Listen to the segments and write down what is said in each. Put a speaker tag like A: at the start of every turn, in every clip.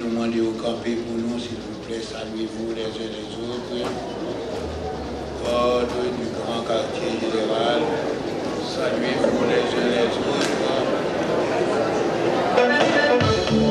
A: nous demander au camper pour nous, s'il vous plaît, saluez-vous les uns les autres. Ordre du grand quartier général, saluez-vous les uns les autres.
B: Il est bon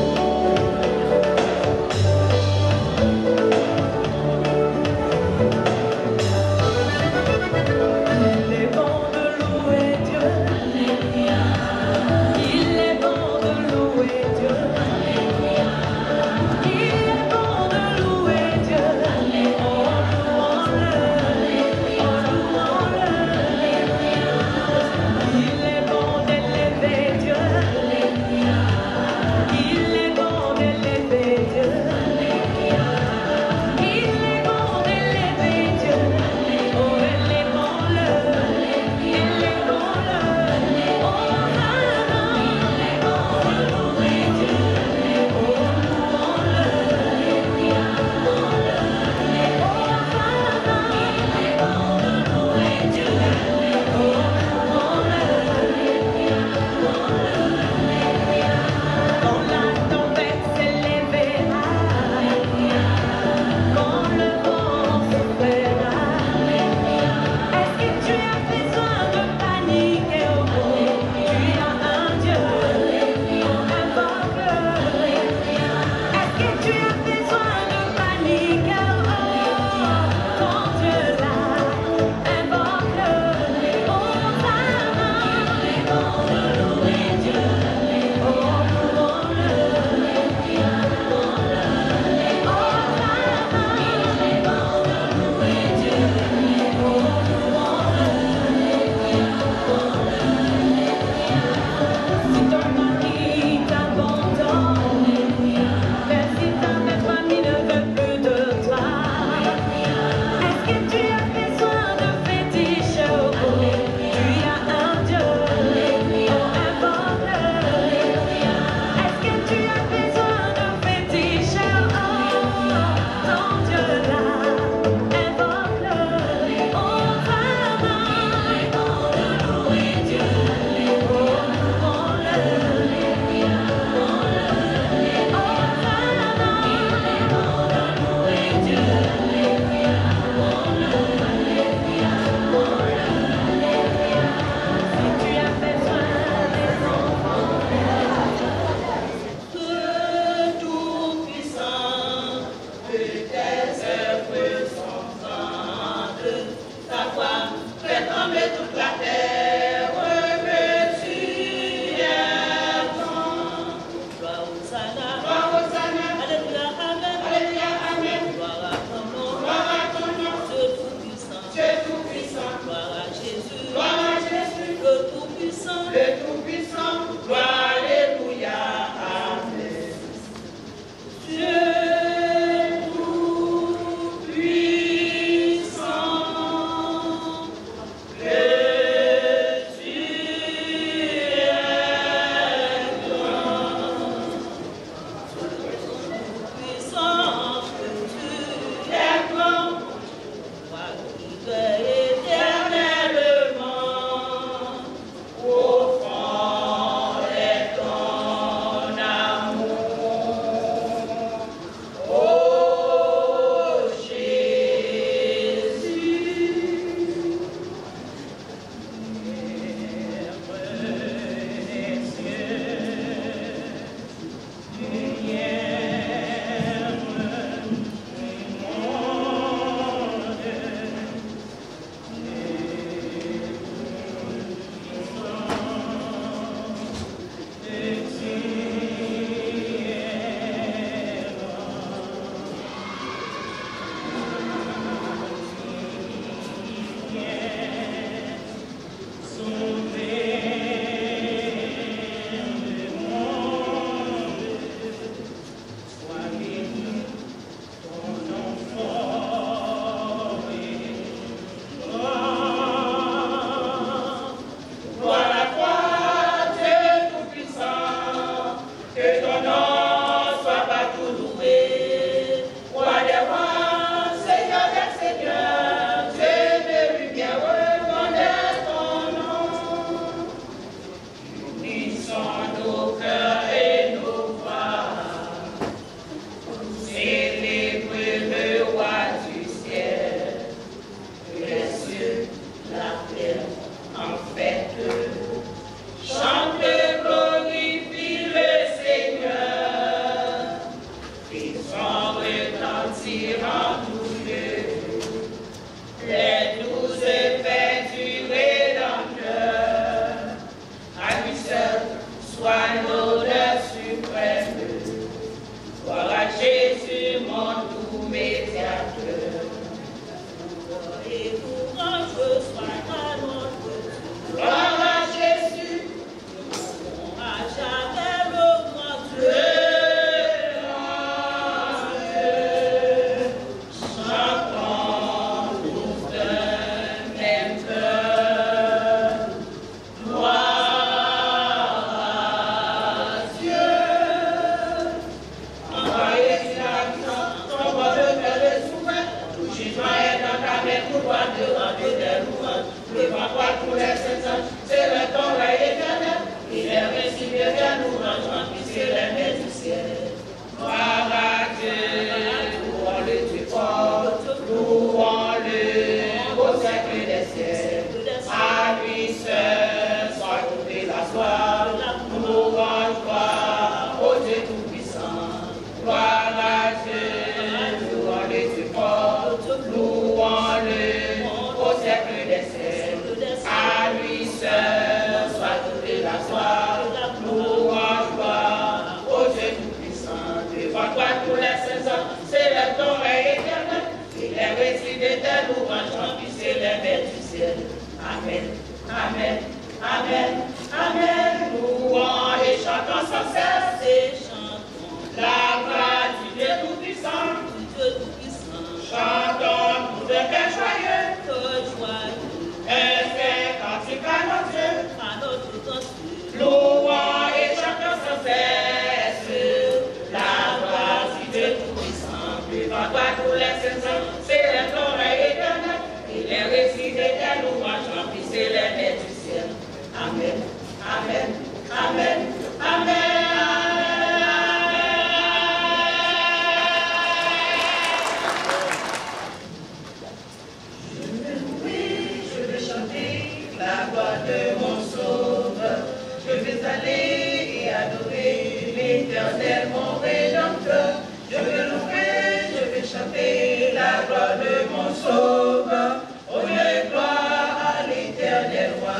B: l'Éternel, mon Rédempteur. Je veux louer, je vais chanter la gloire de mon Sauveur. Honneur et gloire à l'Éternel roi.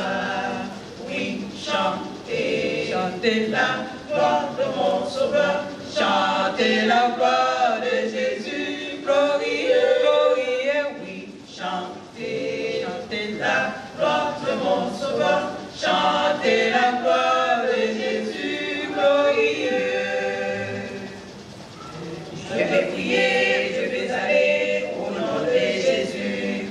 B: Oui, chantez, chantez la gloire de mon Sauveur. Chantez la gloire de Jésus, glorieux, glorieux, oui, chantez, chantez la gloire de mon Sauveur, chantez la gloire de Jésus, glorieux. Je vais prier, je vais aller au nom de Jésus,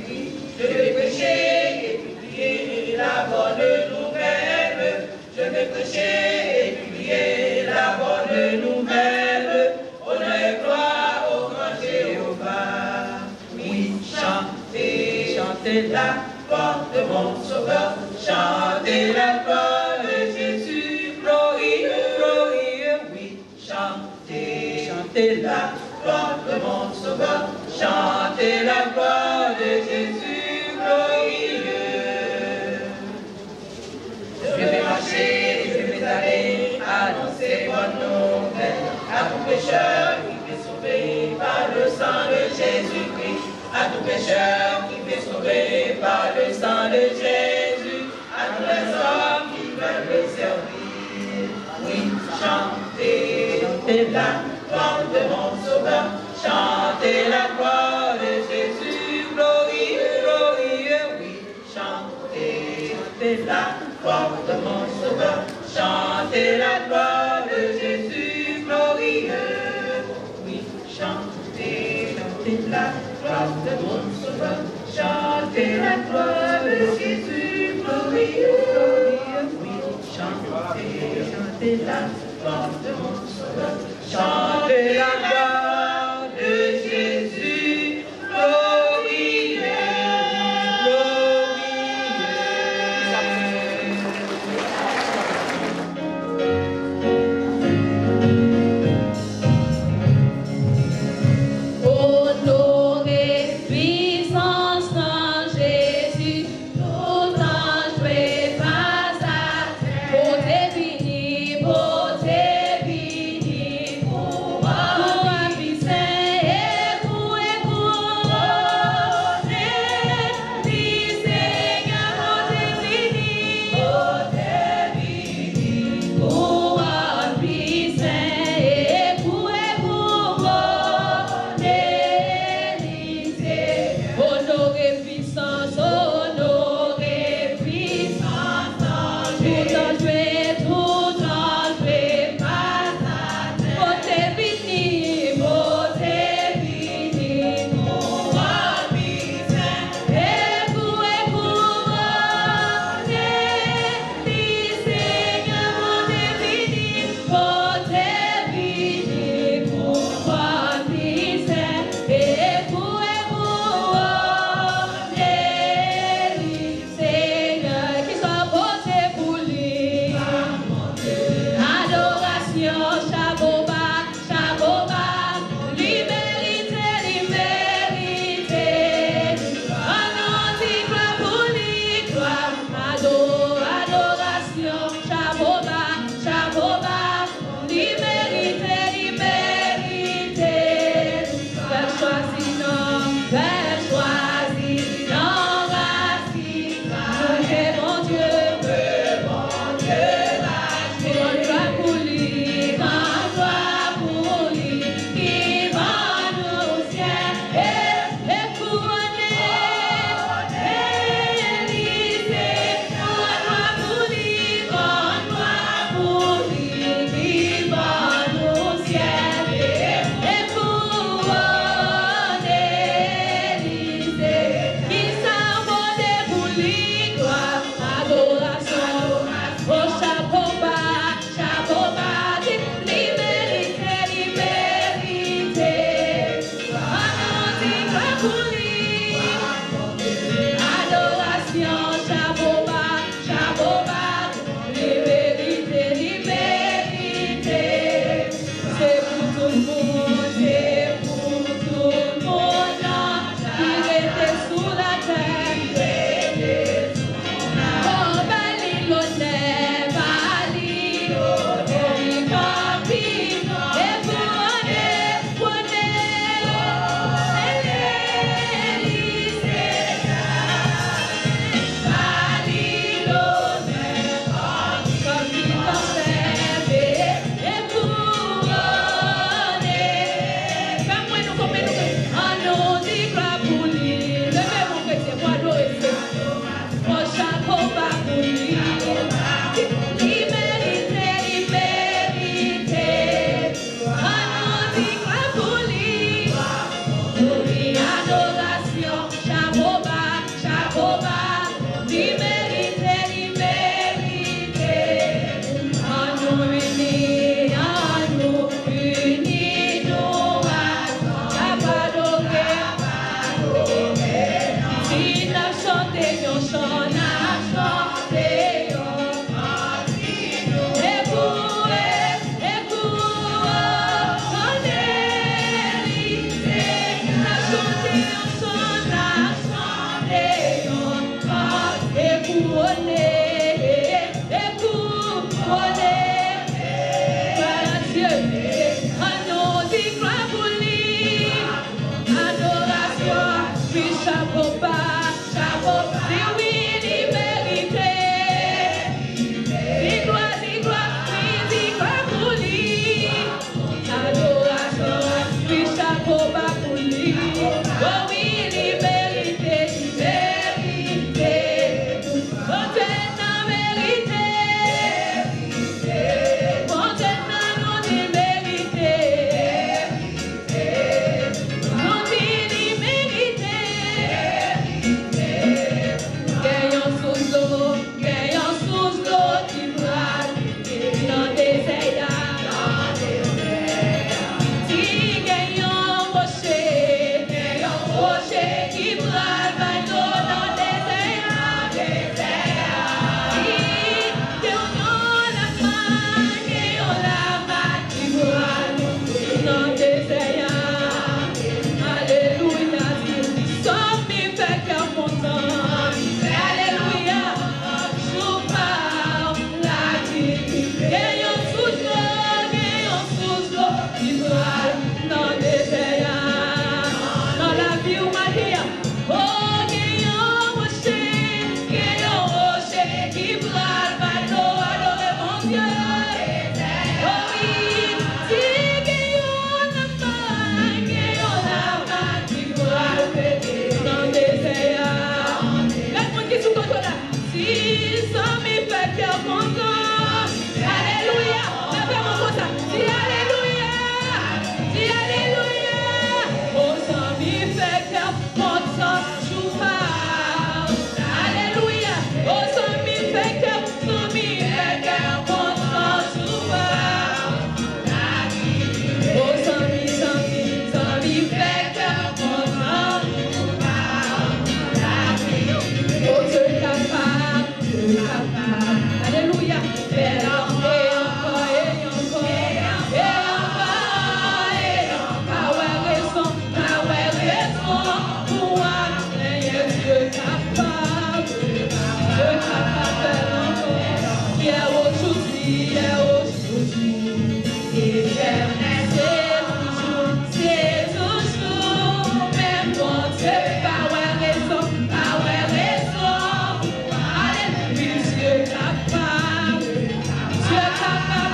B: je vais prêcher et publier la bonne nouvelle, je vais prêcher et publier la bonne nouvelle. Honneur et gloire au grand Jéhovah. Oui, chantez, chantez la gloire de mon Sauveur. Chantez la gloire de Jésus, glorieux, glorieux. Oui, chantez, chantez la gloire de mon Sauveur. Chantez la gloire de Jésus, glorieux. Je vais marcher, je vais aller annoncer bonne nouvelle à tout pécheur qui est sauvé par le sang de Jésus-Christ, à tout pécheur qui est sauvé par le sang de Jésus, à tous les hommes qui veulent le servir. Oui, chantez, chantez la gloire de mon Sauveur, chantez la gloire de Jésus, glorieux, glorieux, oui, chantez, chantez la gloire de mon Sauveur, chantez la gloire de Jésus, glorieux. Oui, chantez, chantez la gloire de mon Sauveur, chantez la gloire de Jésus, glorieux, glorieux. Oui, chantez, chantez la gloire de mon Sauveur, chantez la gloire de Jésus, glorieux, glorieux.
C: Honoré, puissance dans Jésus, tout ange fait face à beauté bénie, pouvoir bénie.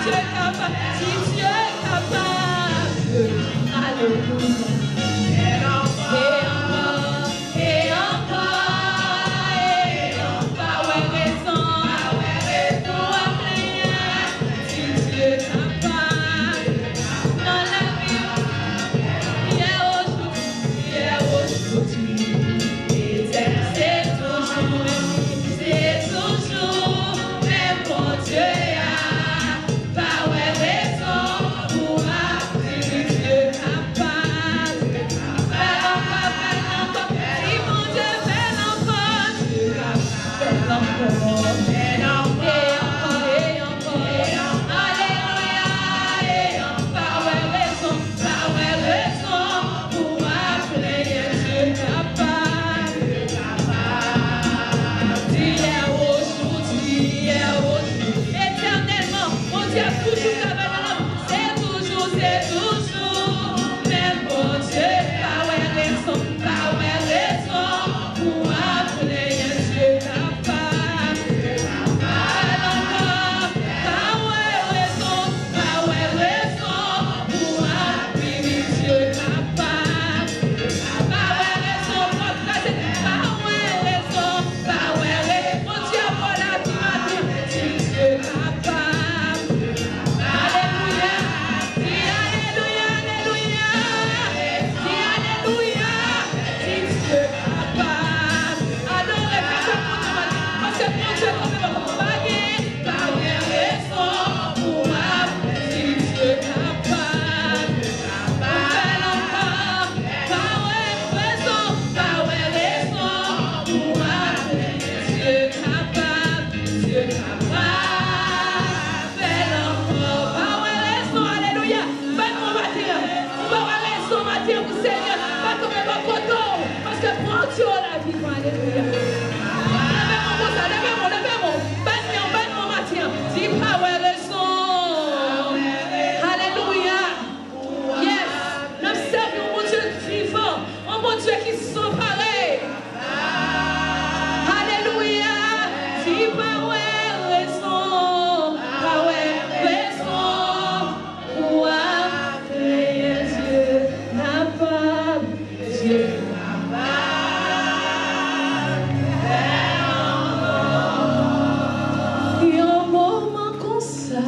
C: Dieu est capable, si Dieu est capable. Alléluia. Et encore, et encore, et encore, ouais, raison, pour appeler, si Dieu est capable. Dans la vie, hier aujourd'hui, et c'est toujours, même pour Dieu, pas ouais, raison, pour appeler Dieu capable. Si mon Dieu fait encore, Dieu fait encore. Et encore, alléluia, et encore, raison, pour appeler Dieu capable. D'hier aujourd'hui, éternellement, mon Dieu est toujours capable. C'est toujours, même pour Dieu, pas raison, pour appeler Dieu capable. Alors, pas raison, pour appeler Dieu capable. Pas raison, mon Dieu, pour la vie, Dieu capable. Alléluia, dis alléluia, dis alléluia, dis Dieu capable. Adorez, parce que mon Dieu, comme pas raison pour appeler Dieu capable. Pas raison pour appeler Dieu capable. Dieu capable. Fais encore, pas raison, alléluia. Pas mon matin, pas raison matin pour Seigneur. Pas comme un photo, parce que prends Dieu la vie, alléluia. Levez-moi, pas mon matin. Dis pas raison. Alléluia. Yes. Nous servons mon Dieu vivant, un bon Dieu qui sont pareils. Alléluia. Dis pas raison. Pour appeler Dieu capable. Dieu capable. Et un moment comme ça,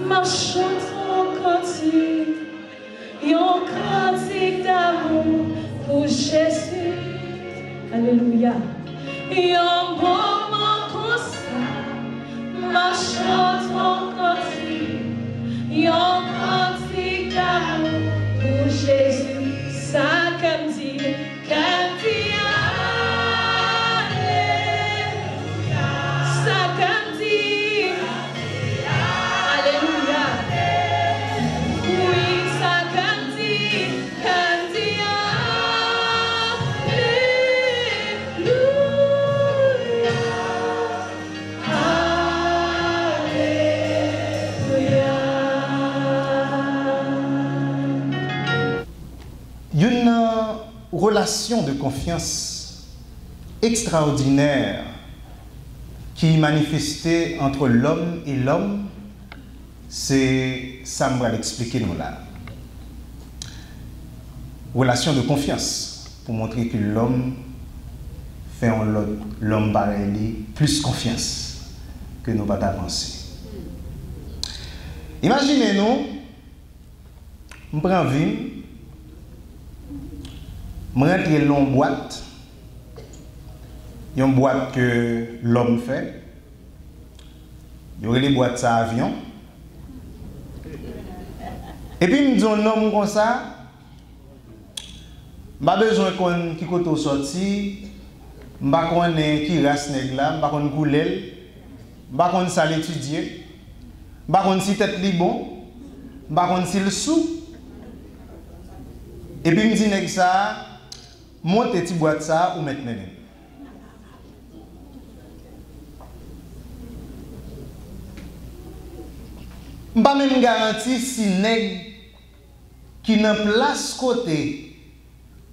C: ma chanson cantique, et un cantique d'amour pour Jésus. Alléluia. Et un moment comme ça, ma chanson cantique, et un cantique d'amour pour Jésus. Ça comme dit, alléluia. Ça comme dit, alléluia. Oui, ça comme dit, alléluia.
D: Une relation de confiance extraordinaire qui est manifestée entre l'homme et l'homme, c'est ça me va l'expliquer nous là. Relation de confiance pour montrer que l'homme fait en l'homme pareil plus confiance que nous pas avancer. Imaginez-nous, je prends vie, je rentre dans une boîte que l'homme fait. Il y aurait les boîtes à avion. Et puis, je dis un homme comme ça, je n'ai pas besoin qui côté sorti, je ne sais pas qui race nègre là, je ne sais pas qui couleur, je ne sais pas ça l'étudier, je ne sais pas si tête li bon, je ne sais pas si le sou. Et puis, je me dis nègre ça, monte petite boîte ça ou maintenant. Je ne peux pas même garantir si nègre qui n'a place côté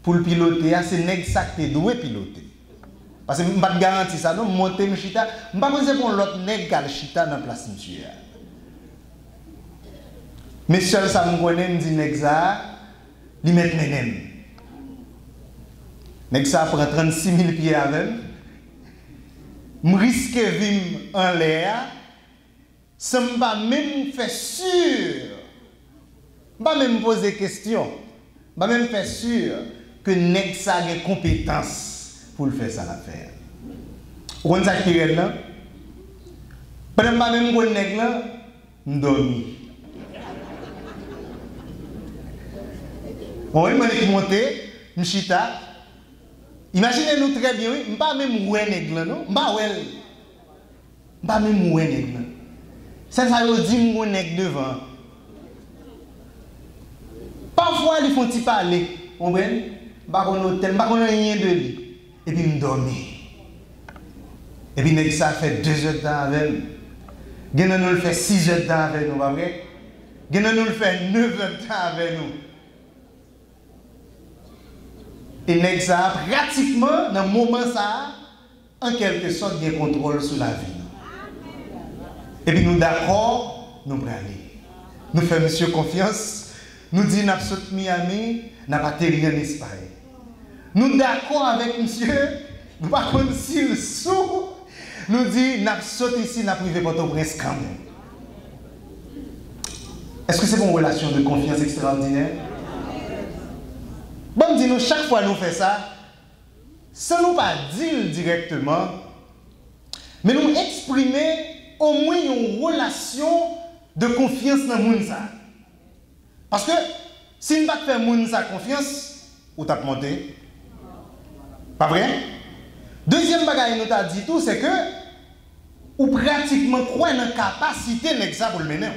D: pour le piloter, c'est nègre ça qui doit piloter. Parce que je ne peux pas garantir ça, non, monter le chita, je ne peux pas penser pour l'autre nègre qui a le chita dans la place monsieur. Mais seul ça me connaît, me dit Nexa, il met menem. Nexa prend 36 000 pieds avec. Je risque de vivre en l'air. Ça ne va même faire sûr. Je ne vais même poser des questions. Je vais même faire sûr que Nexa a des compétences pour le faire ça l'affaire. Vous comprenez ça qui est là? Pendant que je ne sais pas là, je dormi. On va monter, je chita. Imaginez-nous très bien, je ne pas même où est non? Je ne pas même où est ça veut dire que je suis devant. Parfois, ils font parler. On va dans un hôtel, je ne rien de lui. Et puis, je dormi. Et puis, ça fait 2 heures de temps avec nous. Nous le fait 6 heures de temps avec nous, pas vrai? Nous le fait 9 heures de temps avec nous. Et ça, pratiquement, dans le moment ça, en quelque sorte, il y a contrôle sur la vie. Et puis nous d'accord, nous allons aller. Nous faisons monsieur confiance, nous disons nous sommes Miami, nous n'avons pas rien en Espagne. Nous d'accord avec monsieur, nous ne pouvons pas si le sou, nous disons nous sommes ici, nous privé Port-au-Prince quand même. Est-ce que c'est une relation de confiance extraordinaire? Bon, dis-nous, chaque fois que nous faisons ça, sans nous pas dire directement, mais nous exprimer au moins une relation de confiance dans le monde. Parce que si nous ne faisons pas le monde confiance, ou t'as monté. Pas vrai? Deuxième bagage nous t'a dit tout, c'est que ou pratiquement croire dans la capacité pour le mener.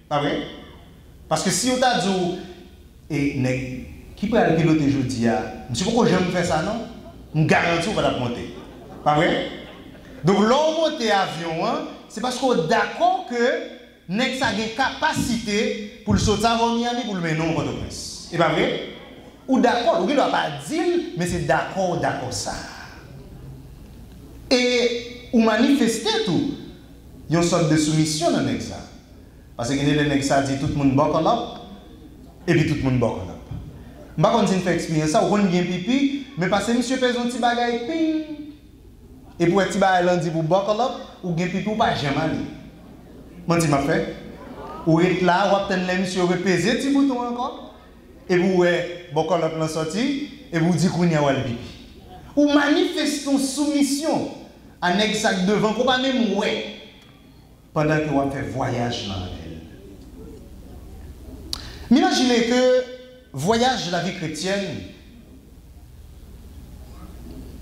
D: Pas vrai? Parce que si on t'a dit, et qui peut aller piloter aujourd'hui, monsieur, pourquoi j'aime faire ça, non? Je garantis qu'on va monter. Pas vrai? Donc, l'on monte avion, c'est parce qu'on est d'accord que Nex a une capacité pour le sauter avant Miami pour le mener en Port-au-Prince. Et pas vrai? Ou d'accord, on ne doit pas dire, mais c'est d'accord ça. Et ou manifester tout, il y a une sorte de soumission dans Nex. Parce que le Nex a dit tout le monde bok là, et puis tout le monde bok là. Je ne sais pas si faire expérience ça, ou on bien pipi, mais parce que monsieur fait un petit bagage, ping. Et pour un petit bagage, dit pour bokol ou bien pipi ou pas jamais aller. Je dis, je fait. Ou est là, ou attendre les monsieur repéser petit bouton encore. Et vous bokol là sorti, et vous dites qu'on y a le pipi. Ou manifestons soumission à un exact devant, qu'on va même ouais, pendant que vous fait voyage dans la ville. Imaginez que voyage de la vie chrétienne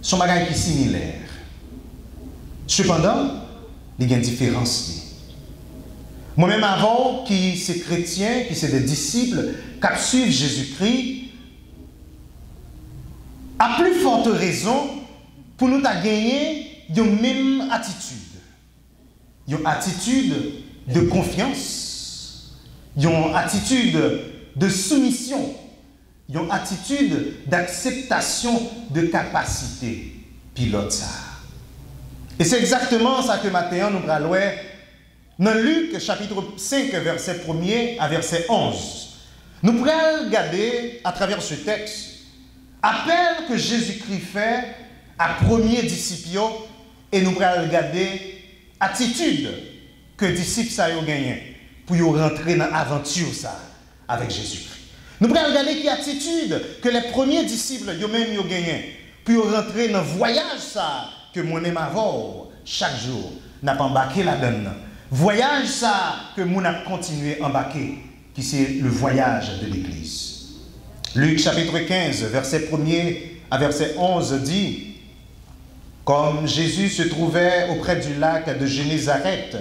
D: sont des choses qui sont similaires. Cependant, il y a une différence. Moi-même, avant, qui suis chrétien, qui suis des disciples, qui suivent Jésus-Christ, à plus forte raison, pour nous gagner une même attitude. Une attitude de confiance, une attitude de soumission, une attitude d'acceptation de capacité pilote ça. Et c'est exactement ça que maintenant nous allons voir dans Luc chapitre 5 verset 1er à verset 11. Nous pourrons regarder à travers ce texte appel que Jésus-Christ fait à premier disciple et nous pourrons regarder attitude que disciples ça ont gagné pour rentrer dans l'aventure ça avec Jésus-Christ. Nous pourrons regarder quelle attitude que les premiers disciples eux-mêmes ont gagné pour rentrer dans le voyage ça que moi-même avant chaque jour n'a pas embarqué là-dedans. Voyage ça que moi n'a continué à embarquer, qui c'est le voyage de l'Église. Luc chapitre 15, verset 1er à verset 11 dit: comme Jésus se trouvait auprès du lac de Génézareth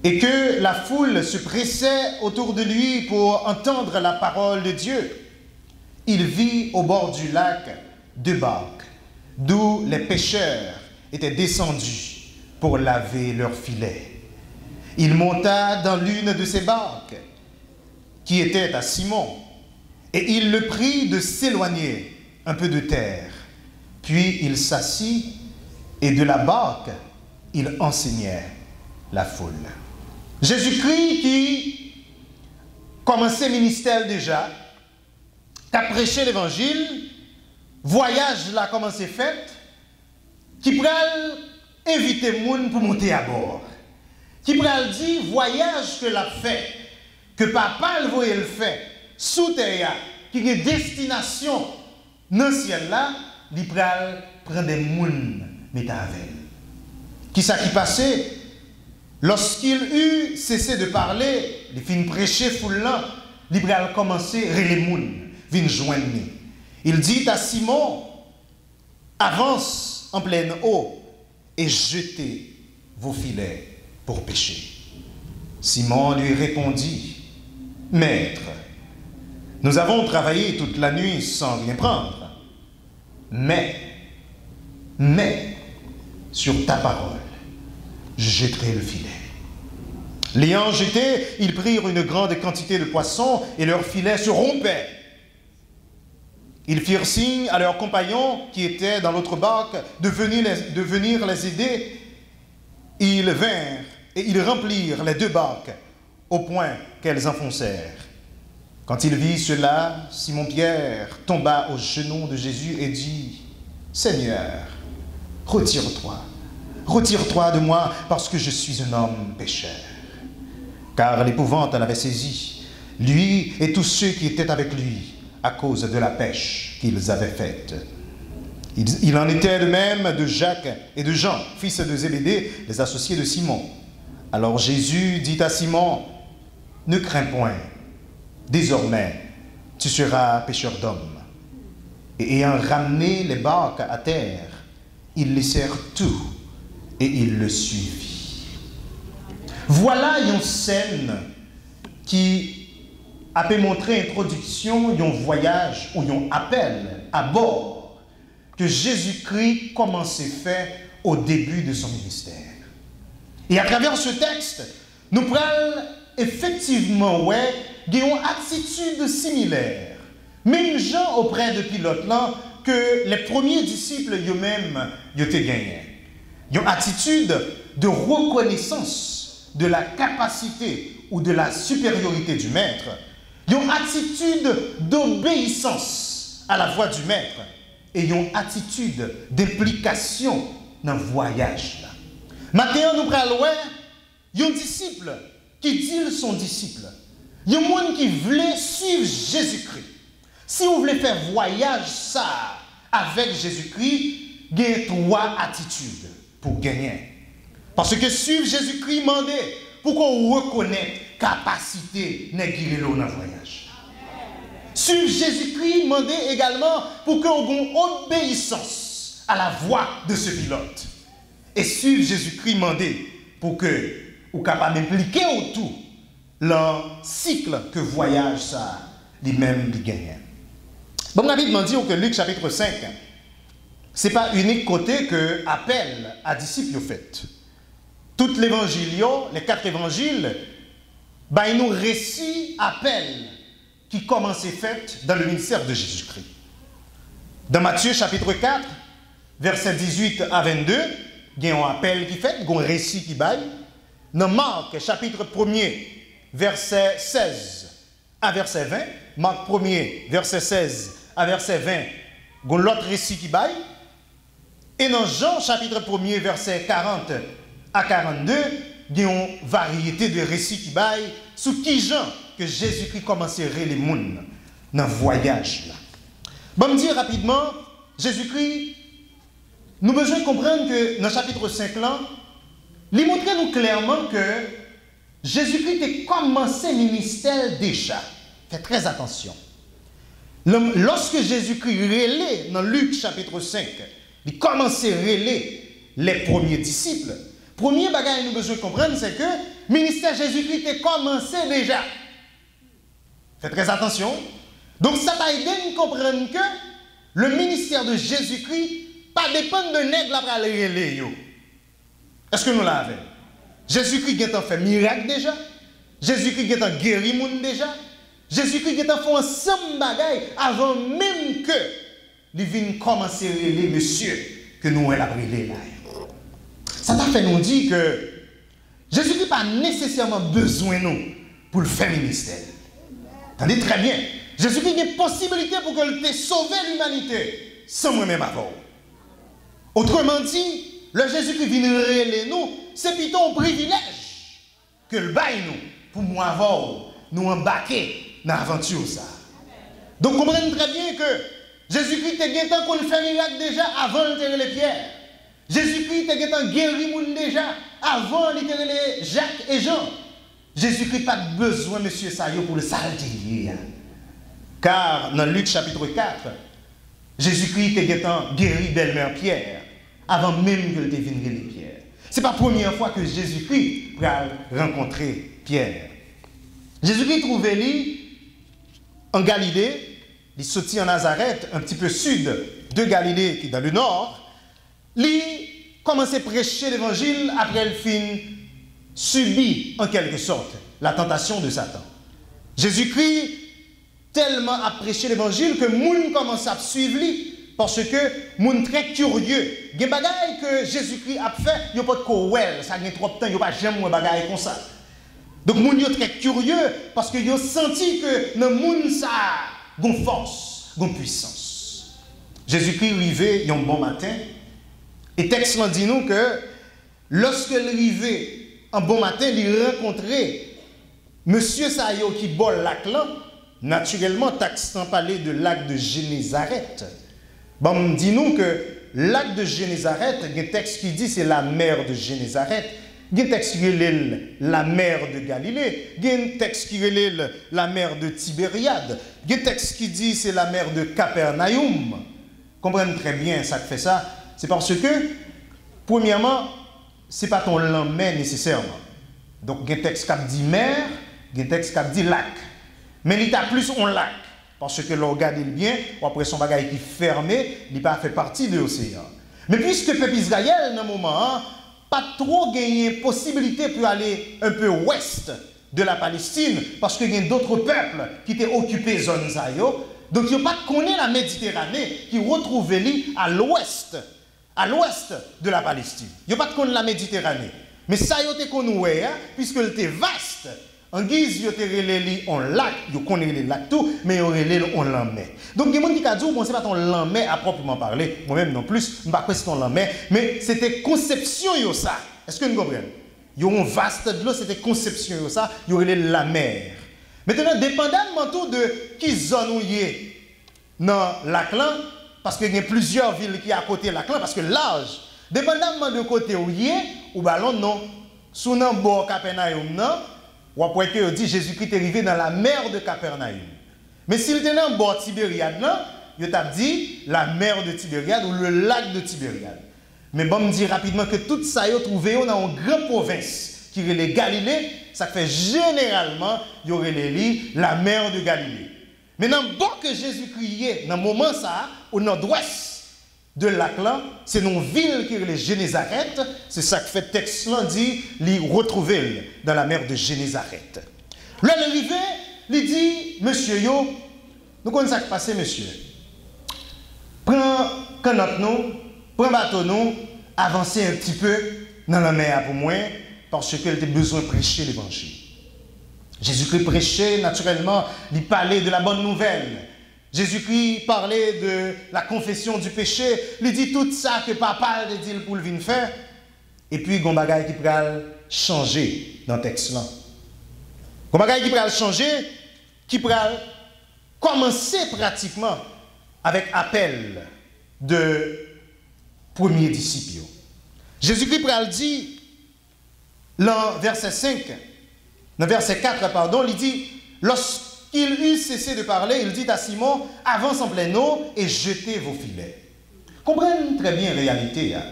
D: et que la foule se pressait autour de lui pour entendre la parole de Dieu, il vit au bord du lac 2 barques, d'où les pêcheurs étaient descendus pour laver leurs filets. Il monta dans l'une de ces barques, qui était à Simon, et il le prie de s'éloigner un peu de terre. Puis il s'assit, et de la barque, il enseignait la foule. Jésus-Christ qui commencé ministère déjà, qu'a prêché l'évangile, voyage là commencé fait, qui pral inviter moun pour monter à bord. Qui pral dit voyage que l'a fait, que papa le voyait le fait, sous terre, qui est destination dans le ciel là, il pral prendre des moun mettre avec. Qui ça qui passait? Lorsqu'il eut cessé de parler, il fin prêcher foule là, il pral commencer à les moun, vin joindre. Il dit à Simon, avance en pleine eau et jetez vos filets pour pêcher. Simon lui répondit, Maître, nous avons travaillé toute la nuit sans rien prendre, mais, sur ta parole, je jetterai le filet. L'ayant jeté, ils prirent une grande quantité de poissons et leurs filets se rompaient. Ils firent signe à leurs compagnons qui étaient dans l'autre barque de venir les aider. Ils vinrent et ils remplirent les deux barques au point qu'elles enfoncèrent. Quand il vit cela, Simon-Pierre tomba aux genoux de Jésus et dit, « Seigneur, retire-toi de moi parce que je suis un homme pécheur. » Car l'épouvante l'avait saisi, lui et tous ceux qui étaient avec lui, à cause de la pêche qu'ils avaient faite. Il en était de même de Jacques et de Jean, fils de Zébédée, les associés de Simon. Alors Jésus dit à Simon, « Ne crains point, désormais tu seras pêcheur d'hommes. » Et ayant ramené les barques à terre, ils laissèrent tout et ils le suivirent. Voilà une scène qui a pu montrer introduction, un voyage ou un appel à bord que Jésus-Christ commençait à faire au début de son ministère. Et à travers ce texte, nous prenons effectivement une attitude similaire. Même gens auprès de pilote là que les premiers disciples eux-mêmes étaient gagnés. Une attitude de reconnaissance de la capacité ou de la supériorité du maître. Une attitude d'obéissance à la voix du maître et une attitude d'implication dans le voyage. Maintenant, nous prenons un disciple qui dit son disciple. Il y a un monde qui voulait suivre Jésus-Christ. Si vous voulez faire voyage ça avec Jésus-Christ, il y a trois attitudes pour gagner. Parce que suivre Jésus-Christ demandait pour qu'on reconnaisse capacité n'est dans le voyage. Suivre Jésus-Christ demandait également pour qu'on ait obéissance à la voix de ce pilote. Et suivre Jésus-Christ demandait pour que vous capable d'impliquer autour le cycle que voyage ça lui-même lui gagne. Bon, la Bible dit que Luc chapitre 5, ce n'est pas unique côté que appel à disciples fait. Tout l'évangile, les 4 évangiles, ils nous récit appel qui commence fait dans le ministère de Jésus-Christ. Dans Matthieu chapitre 4, versets 18 à 22, il y a un appel qui fait, il y a un récit qui baille. Dans Marc chapitre 1er, verset 16 à verset 20, Marc 1er, verset 16 à verset 20, il y a l'autre récit qui baille. Et dans Jean chapitre 1er, verset 40 à 42, il y a une variété de récits qui baillent sous qui Jean que Jésus-Christ commençait à les mouns dans le voyage. Bon, me dire rapidement, Jésus-Christ, nous avons besoin de comprendre que dans le chapitre 5 là, il montre nous clairement que Jésus-Christ a commencé le ministère déjà. Faites très attention. Lorsque Jésus-Christ relait dans Luc chapitre 5, il commençait à relayer les premiers disciples. Premier bagage que nous avons besoin de comprendre, c'est que le ministère de Jésus-Christ a commencé déjà. Faites très attention. Donc ça va aider à comprendre que le ministère de Jésus-Christ pas dépend de nègres après aller relayer. Est-ce que nous l'avons? Jésus-Christ a fait miracle déjà. Jésus-Christ a guéri monde déjà. Jésus-Christ a fait ensemble bagaille avant même que il vienne commencer à relayer monsieur que nous avons relé là. Ça t'a fait nous dire que Jésus-Christ n'a pas nécessairement besoin de nous pour le faire ministère. Attendez très bien. Jésus-Christ a une possibilité pour qu'elle te sauve l'humanité sans moi-même avant. Autrement dit, le Jésus-Christ vient révéler nous, c'est plutôt un privilège que le bail nous, pour moi avoir, nous embarquer dans l'aventure ça. Donc comprenez très bien que Jésus-Christ a bien temps qu'on fait miracle déjà avant de tirer les pierres. Jésus-Christ a bien temps guéri moun déjà avant de tirer les Jacques et Jean. Jésus-Christ n'a pas besoin, monsieur Sayo, pour le salter. Car dans Luc chapitre 4, Jésus-Christ a bien temps guéri belle-mère Pierre avant même qu'il devienne les pierres. Ce n'est pas la première fois que Jésus-Christ va rencontrer Pierre. Jésus-Christ trouvait lui en Galilée. Il sortit en Nazareth, un petit peu sud de Galilée, qui est dans le nord. Il commençait à prêcher l'évangile après le fin subit en quelque sorte la tentation de Satan. Jésus-Christ tellement a prêché l'évangile que moun commence à suivre lui parce que moun très curieux. Il y a des bagailles que Jésus-Christ a fait, il n'y a pas de quoi, ça a trop de temps, il n'y a pas jamais de bagailles comme ça. Donc moun est très curieux parce qu'ils ont senti que dans le monde ça gon force, gon puissance. Jésus-Christ arrivait un bon matin et texte dit nous que lorsque il arrivait un bon matin, il rencontrait monsieur Sayo qui boit lac là, naturellement taxant parler de lac de Génézareth. Bon, dit nous que lac de Génézareth, il y a un texte qui dit c'est la mer de Génézareth. Il y a un texte qui relève la mer de Galilée. Il y a un texte qui relève la mer de Tibériade. Il y a un texte qui dit c'est la mer de Capernaum. Comprenez très bien ça que fait ça. C'est parce que, premièrement, ce n'est pas ton lendemain nécessairement. Donc, il y a un texte qui dit mer, il y a un texte qui dit lac. Mais il y a plus un lac. Parce que l'on regarde bien, ou après son bagage qui est fermé, il n'a pas fait partie de l'océan. Mais puisque le peuple Israël, dans un moment, pas trop gagné possibilité pour aller un peu ouest de la Palestine, parce qu'il y a d'autres peuples qui étaient occupés zone Zayo. Donc, il n'y a pas connu la Méditerranée qui retrouvait à l'ouest de la Palestine. Il n'y a pas connu la Méditerranée. Mais ça, il y a connu, puisque il était vaste. En guise, il y a relé en lac, il y a connu les lacs tout, mais il y a relé en lambert. Donc, il y a des gens qui ont dit, bon, ce n'est pas ton lambert à proprement parler. Moi-même non plus, je ne sais pas si ton lambert, mais c'était conception, ça. Est-ce que vous comprenez? Il y a un vaste de l'eau, c'était conception, ça, il y a relé la mer. Maintenant, dépendamment tout de qui zone où il est dans lac là, parce qu'il y a plusieurs villes qui sont à côté de lac là, parce que l'âge, dépendamment de côté où il est, ou ballon non, sous le bord Capernaum non, ou après que dit Jésus-Christ est arrivé dans la mer de Capernaum. Mais s'il était dans le bord Tibériade non, il t'a dit la mer de Tibériade ou le lac de Tibériade. Mais bon, me dit rapidement que tout ça est trouvé dans une grande province qui est les Galilée, ça fait généralement, il y aurait la mer de Galilée. Mais dans le bord que Jésus-Christ est, dans le moment ça, au nord-ouest de lac là, c'est une ville qui est les Génézareth, c'est ça que fait texte là dit, l'y retrouver dans la mer de Génézareth. Là, l'arrivée, il dit, monsieur yo, nous connaissons ça qui passe, monsieur. Prends canot nous, prends bateau nous, avancez un petit peu dans la mer pour moi, parce qu'il a besoin de prêcher l'évangile. Jésus-Christ prêchait naturellement, il parlait de la bonne nouvelle. Jésus-Christ parlait de la confession du péché. Il dit tout ça que papa a dit pour le venir faire. Et puis, il y a un bagage qui peut changer dans le texte là. Il y a un bagage qui peut changer, qui peut commencer pratiquement avec appel de premier disciple. Jésus-Christ peut dire, dans verset 5, dans verset 4, pardon, il dit, lorsqu'il eut cessé de parler, il dit à Simon, avance en pleine eau et jetez vos filets. Comprenez très bien la réalité. Hein?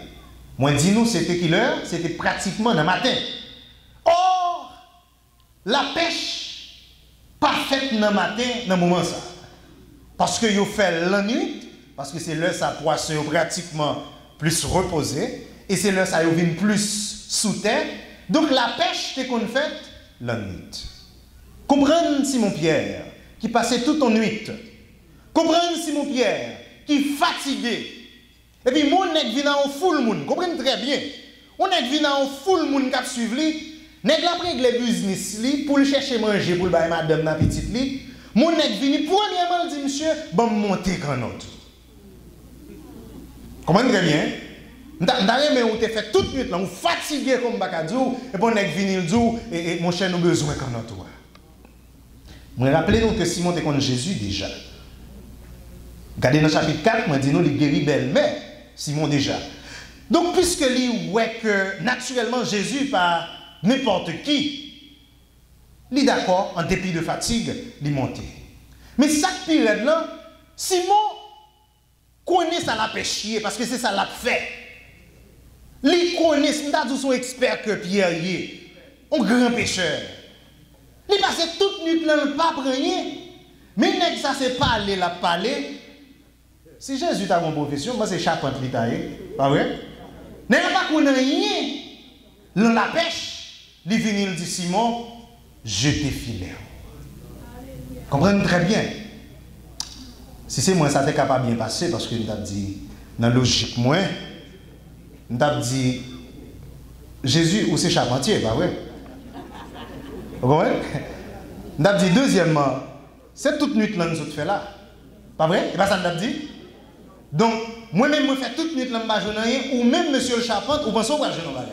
D: Moi, dis-nous, c'était quelle heure? C'était pratiquement le matin. Or, la pêche, pas faite dans le matin, dans le moment ça. Parce que vous fait la nuit, parce que c'est l'heure ça poisson pratiquement plus reposé, et c'est l'heure ça vient plus sous terre. Donc la pêche c'est qu'on fait la nuit. Comprenez Simon-Pierre qui passait toute en nuit. Comprenez Simon-Pierre qui fatigué. Et puis mon nèg vient en full monde. Comprenez très bien. On nèg vient en full monde qui suivre lui. Nèg la prend les business li pour chercher manger pour le bailler madame na petite li. Mon nèg vini, premièrement, il dit, monsieur, bon, monter quand autre. Comprenez très bien? D'ailleurs, mais on te fait toute nuit, là, on fatigué comme Bakadou, et bon, nèg vini, il dit, et mon cher, nous besoin quand autre. Je me rappelle que Simon était contre Jésus déjà. Regardez dans le chapitre 4, je dis, nous, il guérit belle-mère, Simon déjà. Donc, puisque lui, ouais, que naturellement, Jésus, par n'importe qui, il est d'accord, en dépit de fatigue, il monte. Mais ça qui est là, Simon connaît ça la péchier, parce que c'est ça l'a fait. Il connaît, c'est son expert que Pierre y est, un grand pécheur. Il passe toute nuit dans le pas rien. Mais ça c'est parler, la parler. Si Jésus a une profession, moi c'est charpente l'Italie. Pas vrai? N'est pas qu'on a rien. Dans la pêche, il vient il dit Simon, je t'ai filé. Comprenez très bien. Si c'est moi, ça t'est capable de bien passer parce que nous avons dit, dans la logique, moi, nous avons dit, Jésus ou c'est charpentier, pas vrai? Vous comprenez? Nous avons dit, deuxièmement, c'est toute nuit que nous avons fait là. Pas vrai? C'est pas ça que nous avons dit? Donc, moi-même, je fais toute nuit là, ou même monsieur le charpente, ou pensez que je ne vais pas.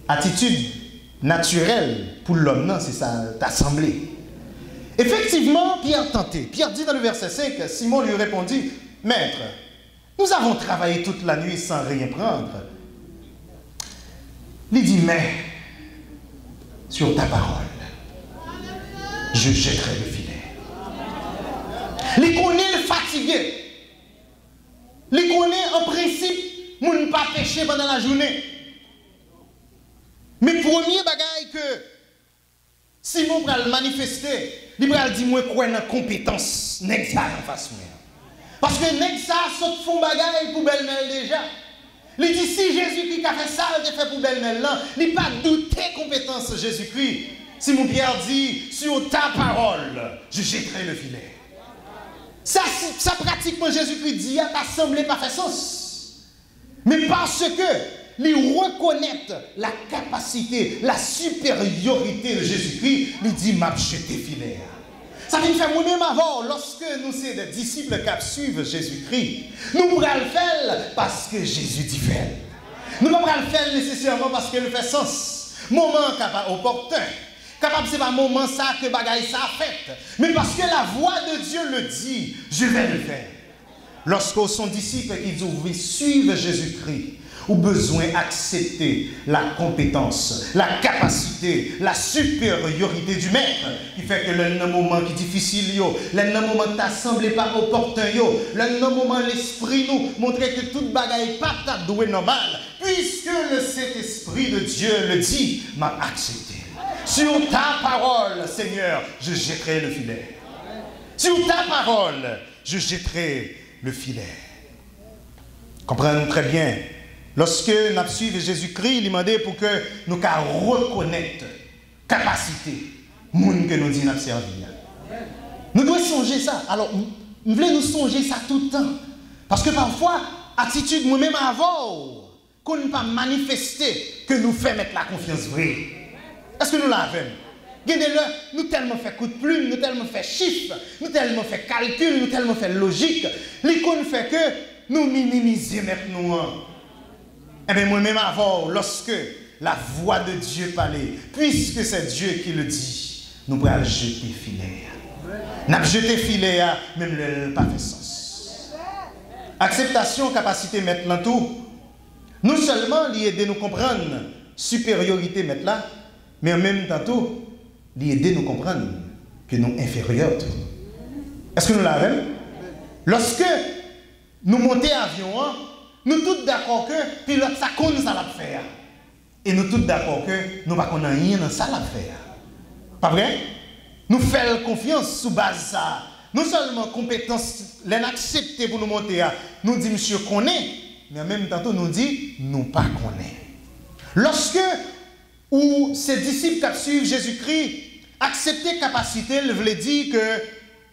D: Attitude naturelle pour l'homme, c'est ça, d'assemblée. Effectivement, Pierre tentait. Pierre dit dans le verset 5, Simon lui répondit, Maître, nous avons travaillé toute la nuit sans rien prendre. Il dit, mais sur ta parole, je jetterai le filet. Il connaît le fatigué. Il connaît en principe, nous ne pas pécher pendant la journée. Mais premier bagaille que Simon va le manifester, il va dire moi quoi dans compétence nèg ça en face moi. Parce que nèg ça saute fond bagaille pour belle-mère déjà. Il dit si Jésus-Christ a fait ça, il a fait pour belle-mère là, il pas douter compétence de Jésus-Christ. Simon Pierre dit sur ta parole, je jetterai le filet. Ça pratiquement Jésus-Christ dit à semblé pas fait sens. Mais parce que il reconnaît la capacité, la supériorité de Jésus-Christ, il dit m'a jeté filet. Ça veut faire nous-mêmes avant, lorsque nous sommes des disciples qui suivent Jésus-Christ, nous pourrons le faire parce que Jésus dit faire. Nous ne pouvons pas le faire nécessairement parce qu'il fait sens. Moment capable opportun. Capable c'est pas moment ça que bagaille ça a fait. Mais parce que la voix de Dieu le dit, je vais le faire. Lorsqu'ils sont disciples et qu'ils ont suivre Jésus-Christ, ou besoin d'accepter la compétence, la capacité, la supériorité du maître, qui fait que le moment qui est difficile, le moment qui t'a semblé pas opportun, le moment l'esprit nous montrer que toute bagaille pas ta doué normal, puisque le Saint-Esprit de Dieu le dit, m'a accepté. Sur ta parole, Seigneur, je jetterai le filet. Sur ta parole, je jetterai le filet. Comprenez très bien. Lorsque nous suivons Jésus-Christ, il demandait pour que nous reconnaître la capacité que nous disons nous servir. Nous devons songer ça. Alors, nous voulons nous songer ça tout le temps. Parce que parfois, attitude nous-mêmes avant, qu'on ne pas manifester que nous fait mettre la confiance vraie. Est-ce que nous l'avons? Nous tellement fait coup de plume, nous tellement fait chiffres, nous tellement fait calcul, nous tellement fait logique. L'icône fait que nous minimiser maintenant. Eh bien, moi-même avant, lorsque la voix de Dieu parlait, puisque c'est Dieu qui le dit, nous pourrons jeter filet. Nous avons jeté filet, même le pas fait sens. Acceptation, capacité, maintenant tout. Non seulement l'aider nous comprendre supériorité maintenant, mais en même temps tout, l'aider nous comprendre que nous inférieurs. Est-ce que nous l'avons? Lorsque nous montons à l'avion, nous tous d'accord que pilote ça connaît ça l'a faire. Et nous tous d'accord que nous ne connaissons rien dans ça l'a faire. Pas vrai? Nous faisons confiance sous base ça. Non seulement compétence, l'accepter pour nous monter, nous dit monsieur connaît, mais en même temps nous dit nous pas connaît. Lorsque ou ces disciples qui suivent Jésus-Christ accepter capacité, il veut dire que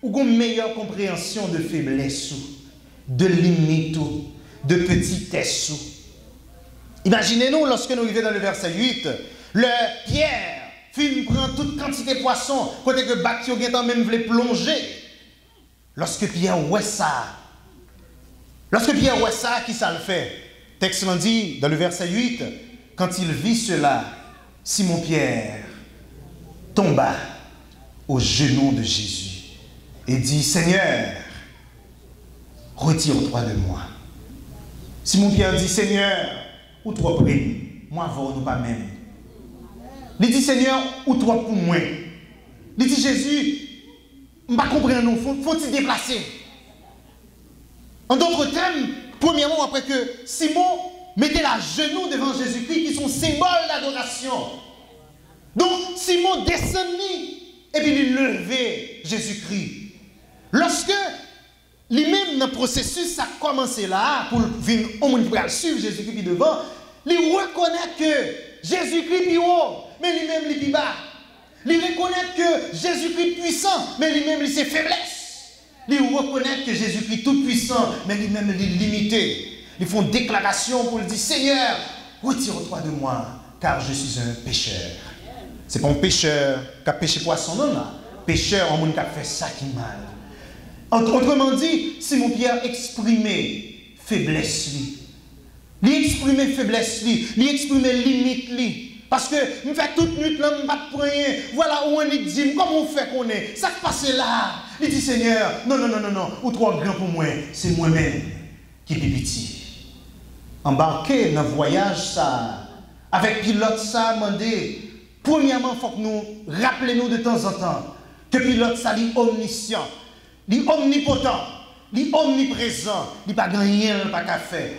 D: ou une meilleure compréhension de faiblesse, de limite, de petitesse. Imaginez-nous lorsque nous arrivons dans le verset 8, le Pierre fin prend toute quantité de poisson, côté que Bactio Guetan même voulait plonger. Lorsque Pierre voit ça, qui ça le fait? Texte l'en dit dans le verset 8, quand il vit cela, Simon-Pierre tomba aux genoux de Jésus et dit, Seigneur, retire-toi de moi. Simon-Pierre dit, Seigneur, ou toi prie, moi va nous pas même. Il dit, Seigneur, ou toi pour moi. Il dit, Jésus, je ne comprends pas, faut-il déplacer? En d'autres termes, premièrement, après que Simon mettait la genou devant Jésus-Christ, qui sont symboles d'adoration. Donc, Simon descendit et puis il levait Jésus-Christ. Lorsque lui-même, dans le processus, ça a commencé là, pour venir au monde pour suivre Jésus-Christ devant, il reconnaît que Jésus-Christ est haut, mais lui-même il est plus bas. Il reconnaît que Jésus-Christ est puissant, mais lui-même il ses faiblesses. Il reconnaît que Jésus-Christ est tout puissant, mais lui-même il est limité. Ils font déclaration pour lui dire, Seigneur, retire-toi de moi, car je suis un pécheur. Ce n'est pas un pécheur qui a péché poisson, non, non. Pécheur, un monde qui a fait ça qui mal. Autrement dit, Simon-Pierre exprimait faiblesse, il exprimait faiblesse, il exprimait limite, parce que nous faisons toute nuit, là, nous ne rien. Voilà où on est dit, comment on fait qu'on est? Ça qui passe là. Il dit, Seigneur, non, ou trop grand pour moi, c'est moi-même qui est petit. Embarqué dans le voyage, ça, avec pilote, ça, demandé, premièrement, il faut que nous rappelions de temps en temps que pilote, ça, il est omniscient, il est omnipotent, il est omniprésent, il n'y a pas rien, il n'y a pas qu'à faire.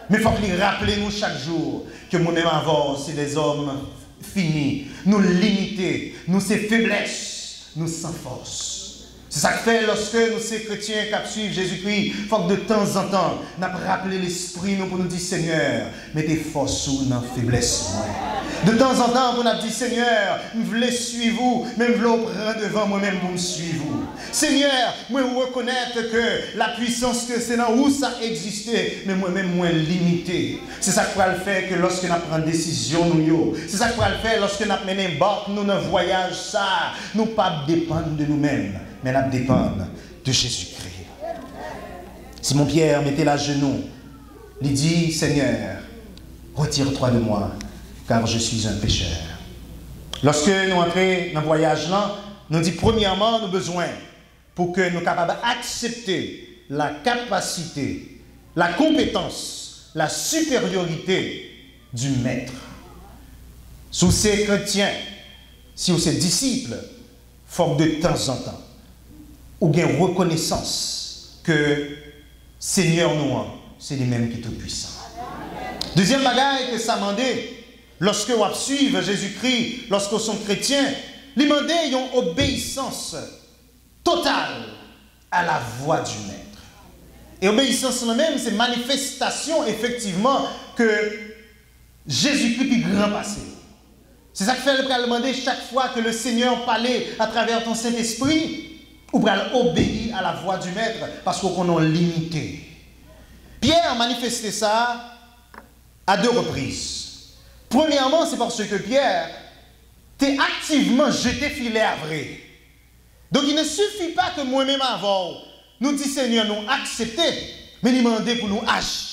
D: Mais il faut que nous rappelions chaque jour que nous-mêmes avant, c'est des hommes finis, nous limités, nous ces faiblesses, nous sans force. C'est ça que fait lorsque nous, ces chrétiens qui suivent Jésus-Christ, il faut que de temps en temps, nous rappelions l'esprit nous pour nous dire, Seigneur, mettez force ou dans la faiblesse. De temps en temps, on a dit, Seigneur, je voulais suivre vous, mais je voulais prendre devant moi-même pour me suivre. Seigneur, moi reconnaître que la puissance que c'est là où ça existait, mais moi-même, moi limité. C'est ça qui va le faire que lorsque nous prenons une décision, c'est ça qui va le faire lorsque nous menons une barque, nous dans voyage, ça, nous ne pas dépendre de nous-mêmes, mais nous dépendons de Jésus-Christ. Simon-Pierre mettait la genou, il dit, Seigneur, retire-toi de moi, car je suis un pécheur. Lorsque nous entrons dans le voyage là, nous disons premièrement, nous avons besoin pour que nous soyons capables d'accepter la capacité, la compétence, la supériorité du maître. Sous ces chrétiens, si ces disciples, faut de temps en temps, ou bien reconnaissance que Seigneur nous, c'est lui-même qui est tout puissant. Deuxième bagaille que ça demandait, lorsque vous suivez Jésus-Christ, lorsque vous sont chrétiens, ils demandent une obéissance totale à la voix du Maître. Et obéissance même, c'est manifestation effectivement que Jésus-Christ est grand passé. C'est ça que fait le demander chaque fois que le Seigneur parlait à travers ton Saint-Esprit, ou pour obéir à la voix du Maître, parce qu'on est limité. Pierre a manifesté ça à deux reprises. Premièrement, c'est parce que Pierre t'es activement jeté filet à vrai. Donc il ne suffit pas que moi-même avant, nous dit Seigneur, nous accepter, mais nous demander pour nous agir.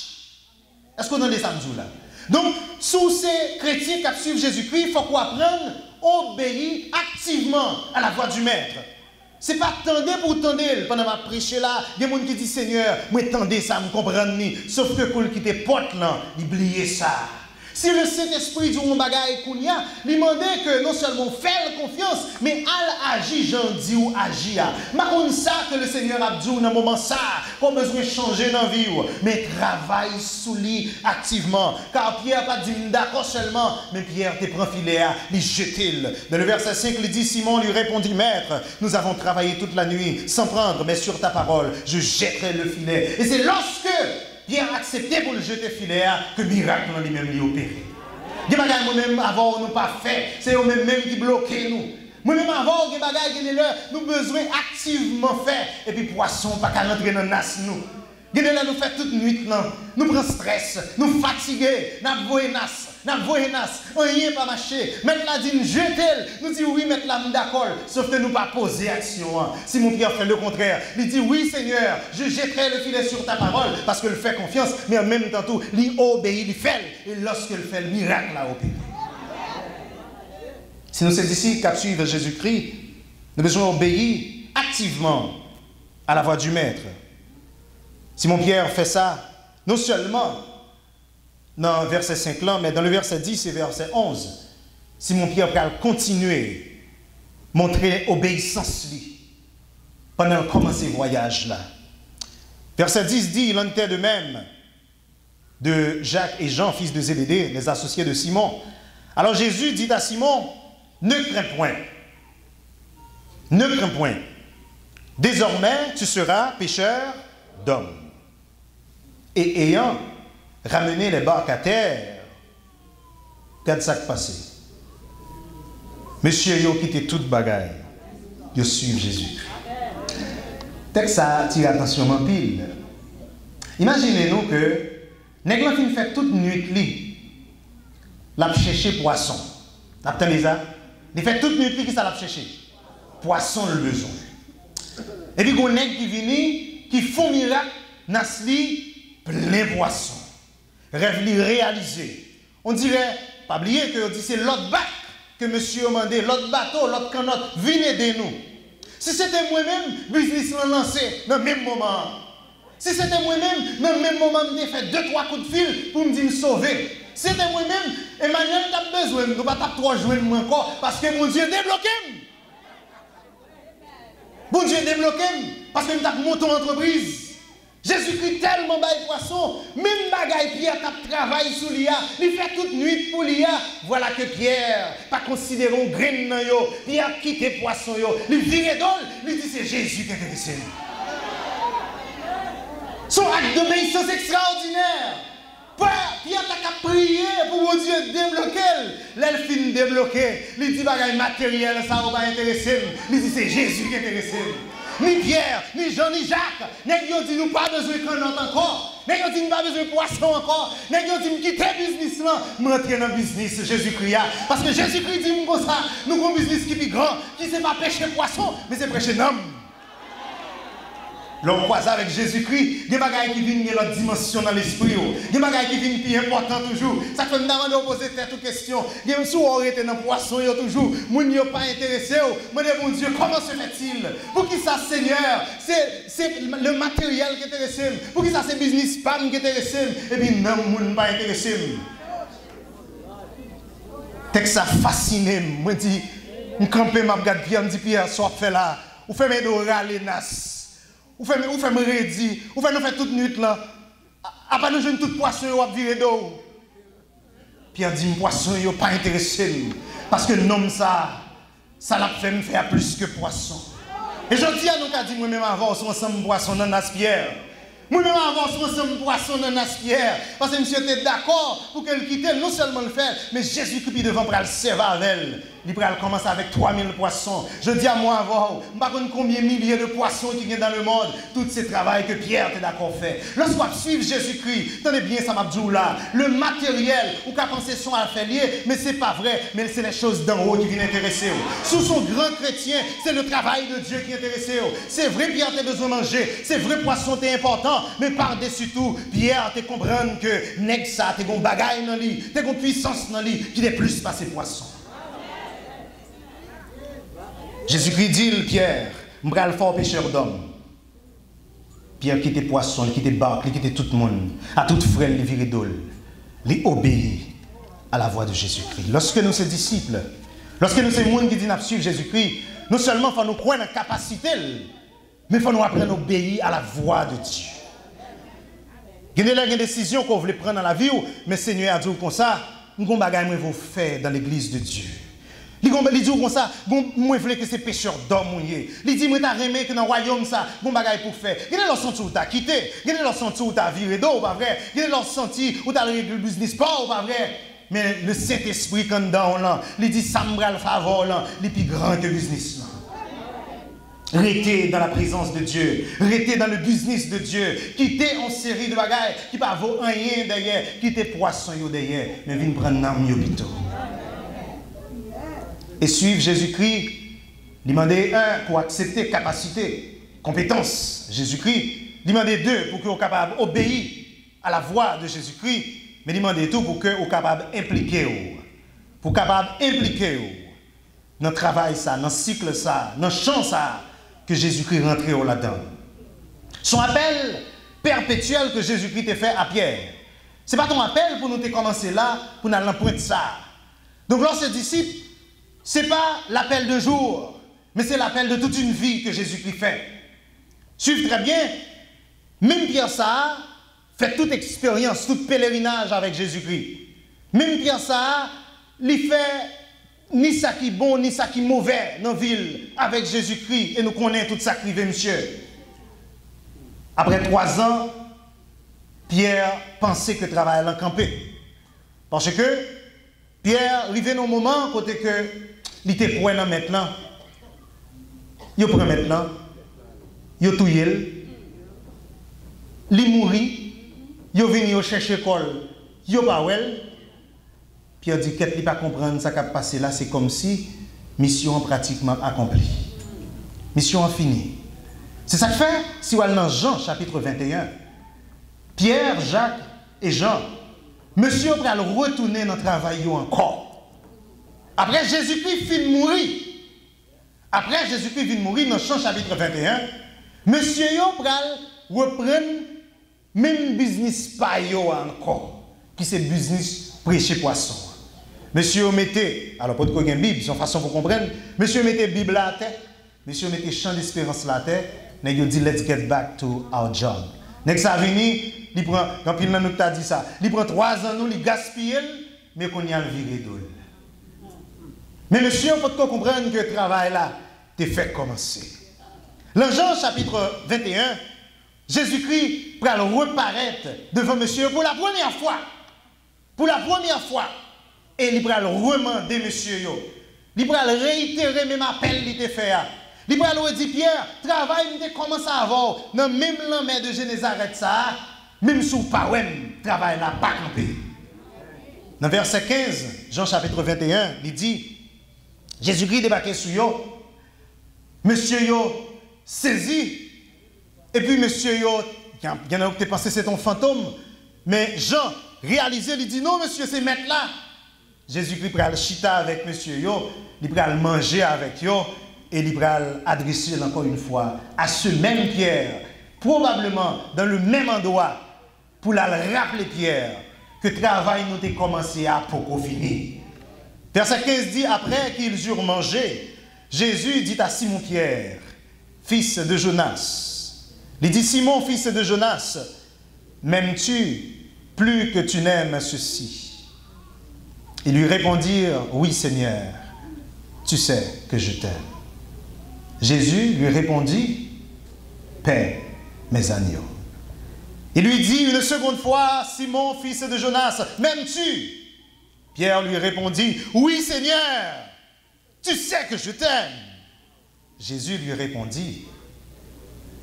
D: Est-ce qu'on a des samedis là? Donc, sous ces chrétiens qui suivent Jésus-Christ, il faut qu'on apprenne à obéir activement à la voix du Maître. Ce n'est pas tendre pour tendre. Pendant ma prêcher là, il y a des gens qui disent Seigneur, moi tendez ça, me comprendre ni. Sauf que pour quitter porte là, oubliez ça. Si le Saint-Esprit dit un bagaille kounia, lui demandait que non seulement faire confiance, mais al agir, j'en dis ou agir. Ma comme ça que le Seigneur a dit dans un moment ça, pas besoin de changer dans la vie, mais travaille sous lui activement. Car Pierre n'a pas dit d'accord seulement, mais Pierre te prend filet, il jette-il. Dans le verset 5, il dit Simon lui répondit, Maître, nous avons travaillé toute la nuit sans prendre, mais sur ta parole, je jetterai le filet. Et c'est lorsque Pierre a accepté pour le jeter filet que miracle en lui-même lui opéré. Des bagages moi-même avant nous pas fait, c'est eux-mêmes qui bloquent nous. Moi-même avant des bagages qui nous besoin activement faire et puis poisson pas qu'à rentrer dans nas nous. Nous fait toute nuit là, nous prenons stress, nous fatigués, nous voyons nas. n'a voyé nas, rien pas marché. Mettre la dit jeter, nous dit oui, mettre la d'accord, sauf que nous pas poser action. Simon Pierre fait le contraire. Il dit oui Seigneur, je jetterai le filet sur ta parole parce que le fait confiance, mais en même temps tout, il obéit, il fait. Et lorsque il fait le miracle là opéré. Si nous sommes ici qui suivent Jésus-Christ, nous devons obéir activement à la voix du Maître. Simon Pierre fait ça, non seulement dans le verset 5 là, mais dans le verset 10 et verset 11. Simon Pierre va continuer, montrer obéissance lui, pendant commencer ce voyage-là. Verset 10 dit, il en était de même de Jacques et Jean, fils de Zébédée, les associés de Simon. Alors Jésus dit à Simon, ne crains point. Ne crains point. Désormais, tu seras pêcheur d'hommes. Et ayant ramené les barques à terre, regarde ça qui passé. Monsieur, il a quitté toute bagaille. Il suit Jésus. Texte ça attire attention en pile. Imaginez-nous que Nègre fin fait toute nuit l'a chercher poisson. Attendez ça. Il fait toute nuit qui ça l'a chercher. Poisson le besoin. Et puis, il y a un nègre qui vient, qui font miracle, nasli, plein poisson. Rêve li réalisé. On dirait, pas oublier que c'est l'autre bac que monsieur a demandé, l'autre bateau, l'autre canotte, venez aider nous. Si c'était moi-même, business l'a lancé dans le même moment. Si c'était moi-même, dans le même moment, je fait 2-3 coups de fil pour me dire me sauver. Si c'était moi-même, Emmanuel n'a besoin, nous ne pas 3 jouer encore, parce que mon Dieu débloqué. Bon Dieu débloqué, parce que nous avons monté en entreprise. Jésus-Christ tellement bail poisson, même bagaille Pierre tape travail sous l'IA, il fait toute nuit pour l'IA. Voilà que Pierre, pas considérant grain dans yo, il a quitté poisson yo, il vire d'ol, il dit c'est Jésus qui est intéressé. Son acte d'obéissance extraordinaire. Pierre t'a qu'à prier pour mon Dieu débloquer. L'elfine débloqué, il dit bagaille matériel, ça va pas intéresser. Il dit c'est Jésus qui est intéressé. Ni Pierre, ni Jean, ni Jacques. Nous dit nous pas besoin de canotte encore. Nous dit nous pas besoin de poisson encore. Nous dit quitter le business là, rentrer dans le business Jésus-Christ. Parce que Jésus-Christ dit comme ça, nous avons un business qui est plus grand, qui ne c'est pas pêcher poisson, mais c'est pêcher l'homme. L'homme croise avec Jésus-Christ, il y a des choses qui viennent dans l'autre dimension dans l'esprit. Il y a des choses qui viennent plus importantes toujours. Ça fait que nous avons posé tête aux questions. Il y a des choses qui été dans le poisson toujours. Nous ne sommes pas intéressés. Moi, mon Dieu, comment se fait-il? Pour qui ça, Seigneur? C'est le matériel qui est intéressé. Pour qui ça, c'est business spam qui est intéressé? Et puis, non, nous ne sommes pas intéressés. Texte ça fasciné. Moi, je dis, je campe, je regarde Pierre, je dis, Pierre, soit fait là. Ou fait mes doigts, les nas. Ou fait me redire, ou fait nous faire toute nuit là. Après nous jeunes tout poisson ou virer d'eau. Pierre dit poisson yo pas intéressé parce que l'homme ça l'a fait me faire plus que poisson. Et je dis à nous qu'a dit moi même avant on ensemble poisson dans Naspierre. Moi même avant on ensemble poisson dans Naspierre parce que monsieur était d'accord pour qu'elle quitte non seulement le faire mais Jésus-Christ devant pour le servir avec elle. Il va commencer avec 3000 poissons. Je dis à moi avant, je ne sais pas combien de milliers de poissons qui viennent dans le monde. Tout ce travail que Pierre est d'accord fait. Lorsqu'on suit Jésus-Christ, tenez bien ça m'a dit là. Le matériel, ou qu'à penser son à faire lier, mais ce n'est pas vrai. Mais c'est les choses d'en haut qui viennent intéresser. Sous son grand chrétien, c'est le travail de Dieu qui intéresse. C'est vrai Pierre a besoin de manger. C'est vrai poisson est important. Mais par-dessus tout, Pierre te comprendre que nèg ça, t'es gon bagaille dans lui, t'es gon puissance dans lui, qui n'est plus pas ces poissons. Jésus-Christ dit, Pierre, je vais le fort pêcheur d'hommes. Pierre quitte poisson, il quitte barque, il quitte tout le monde. À toute frêle, il vire d'eau. Il obéit à la voix de Jésus-Christ. Lorsque nous sommes disciples, lorsque nous sommes gens qui disent suivre Jésus-Christ, non seulement il faut nous croire dans la capacité, mais il faut nous apprendre à obéir à la voix de Dieu. Il y a des décisions qu'on veut prendre dans la vie, mais le Seigneur a dit comme ça, nous avons des choses que vous faire dans l'église de Dieu. Il dit comme ça, moi je veux que c'est pécheur d'homme. Il dit, moi je remets que dans le royaume, ça, bon bagaille pour faire. Il y a leur senti où tu as quitté, il y a leur senti où tu as viré d'eau, pas vrai. Il y a leur senti où tu as le business pas, pas vrai. Mais le Saint-Esprit, quand dans là, il dit, ça me bras le favor, là, il est plus grand que le business. Là. Restez dans la présence de Dieu. Restez dans le business de Dieu. Quittez en série de bagailles qui ne vaut rien derrière. Quittez poisson derrière. Mais venez prendre l'âme plutôt. Et suivre Jésus-Christ. Demandez un pour accepter capacité, compétence. Jésus-Christ. Demandez deux pour que vous soyez capable d'obéir à la voix de Jésus-Christ. Mais demandez tout pour que vous soyez capable d'impliquer. Pour capable d'impliquer dans le travail, ça, dans le cycle, ça, dans le champ, ça, que Jésus-Christ rentre là-dedans. Son appel perpétuel que Jésus-Christ t'a fait à Pierre. Ce n'est pas ton appel pour nous te commencer là, pour nous l'emprunter ça. Donc, lorsque disciple, ce n'est pas l'appel de jour, mais c'est l'appel de toute une vie que Jésus-Christ fait. Suivez très bien, même Pierre ça fait toute expérience, tout pèlerinage avec Jésus-Christ. Même Pierre ça, il fait ni ça qui est bon, ni ça qui est mauvais dans la ville avec Jésus-Christ. Et nous connaissons tout ça qui arrive, monsieur. Après 3 ans, Pierre pensait que le travail allait camper. Parce que Pierre arrivait dans un moment côté que il était pour maintenant. Il prend maintenant. Il touye. Il mourit. Il vient chercher l'école. Il pas well. Pierre dit qu'elle ne pas comprendre ce qui a passé là, c'est comme si mission pratiquement accomplie. Mission finie. C'est ça que fait, si vous allez dans Jean chapitre 21, Pierre, Jacques et Jean, monsieur va retourner dans le travail encore. Après Jésus-Christ finit de mourir. Après Jésus-Christ vient de mourir dans Jean chapitre 21, monsieur va reprendre même business pas encore, qui c'est business prêcher poisson. Monsieur mettez, alors pour qu'on ait une Bible, c'est une façon pour comprendre, monsieur mettez Bible à terre, monsieur mettez champ d'espérance à terre, et il dit let's get back to our job. Dès que ça vient, il prend, quand il nous a dit ça, il prend 3 ans, nous, il gaspille, mais qu'on y a le viré d'eau. Mais monsieur, il faut comprendre que le travail là, t'es fait commencer. Dans Jean chapitre 21, Jésus-Christ va reparaître devant monsieur pour la première fois. Pour la première fois. Et il va demander monsieur. Il va réitérer même appel qu'il t'a fait. Il va lui dire Pierre, travail il commence à avoir dans même l'homme de Génézareth ça, même sous pas travail n'a pas campé. Dans verset 15, Jean chapitre 21, il dit Jésus-Christ débarqué sur eux. Monsieur yo saisi et puis monsieur yo il y en a qui pensé c'est ton fantôme mais Jean réalisé il dit non monsieur c'est maître là. Jésus-Christ pral chita avec monsieur yo, il pral manger avec yo et il pral adresser encore une fois à ce même Pierre, probablement dans le même endroit pour la rappeler Pierre que le travail nous a commencé à pour finir. Verset 15 dit après qu'ils eurent mangé, Jésus dit à Simon-Pierre, fils de Jonas, il dit Simon, fils de Jonas, m'aimes-tu plus que tu n'aimes ceci? Ils lui répondirent, oui Seigneur, tu sais que je t'aime. Jésus lui répondit, paie mes agneaux. Il lui dit une seconde fois, Simon, fils de Jonas, m'aimes-tu? Pierre lui répondit, oui Seigneur, tu sais que je t'aime. Jésus lui répondit,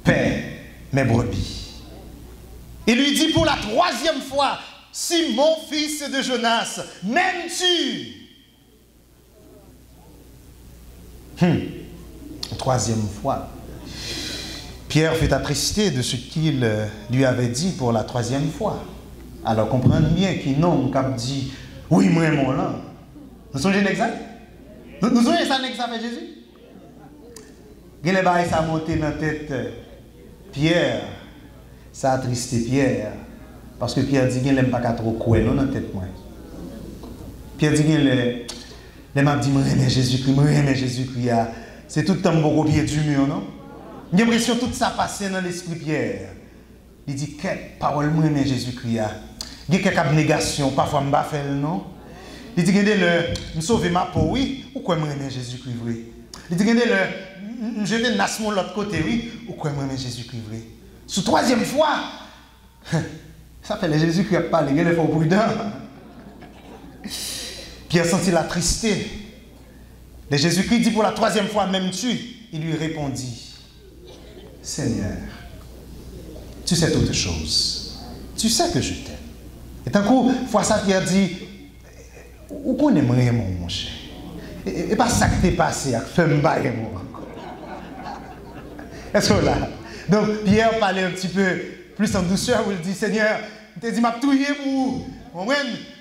D: paie mes brebis. Il lui dit pour la 3e fois, Simon, fils de Jonas, m'aimes-tu? 3e fois. Pierre fut attristé de ce qu'il lui avait dit pour la 3e fois. Alors comprenez bien qu'il non, comme dit, oui, moi, mon là. Nous sommes exact? Nous sommes ça avec Jésus? Il y a ça monté dans la tête Pierre, ça a attristé Pierre. Parce que Pierre dit qu'il n'aime pas trop quoi dans la tête. Pierre dit qu'il m'a dit, moi, Jésus-Christ, c'est tout le temps au pied du mur, non? J'ai l'impression que tout ça passe dans l'esprit Pierre. Il dit, quelle parole, moi, Jésus-Christ. Il y a quelques négations, parfois, je ne fais pas, non? Il dit, je sauve ma peau, oui. Pourquoi moi, Jésus-Christ, vrai? Il dit, je vais nasser de l'autre côté, oui. Pourquoi moi, Jésus-Christ, vrai? Sous 3e fois, ça fait le Jésus qui a parlé, il est fort prudent. Pierre sentit la tristesse. Le Jésus-Christ dit pour la 3e fois, m'aimes-tu? Il lui répondit, Seigneur, tu sais toutes choses. Tu sais que je t'aime. Et tant coup, fois ça, Pierre dit, où qu'on aimerait mon cher? Et pas ça que t'es passé, à faire me bailler moi encore. Est-ce que là? Donc, Pierre parlait un petit peu plus en douceur, où il dit, Seigneur, je t'ai dit, m'a touillé pour vous.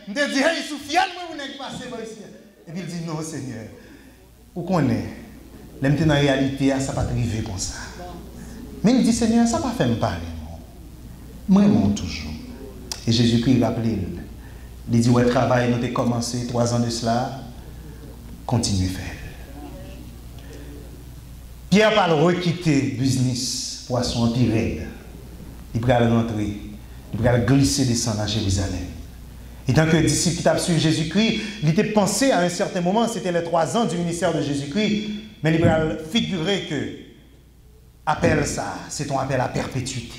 D: Je t'ai dit, hey, Soufiane, moi, vous n'êtes passé par ici. Et puis il dit, non, Seigneur, où qu'on est? L'aime dans la réalité, ça va pas arriver comme ça. Mais il dit, Seigneur, ça va faire me parler. Moi, toujours. Et Jésus-Christ rappelé, il dit, ouais, le travail, nous avons commencé 3 ans de cela, continuez à faire. Pierre parle requitter business, poisson empiré. Il va rentrer, il va glisser descendre à Jérusalem. Et tant que le disciple qui a suivi Jésus-Christ, il était pensé à un certain moment, c'était les 3 ans du ministère de Jésus-Christ, mais il va figurer que appel ça, c'est un appel à perpétuité.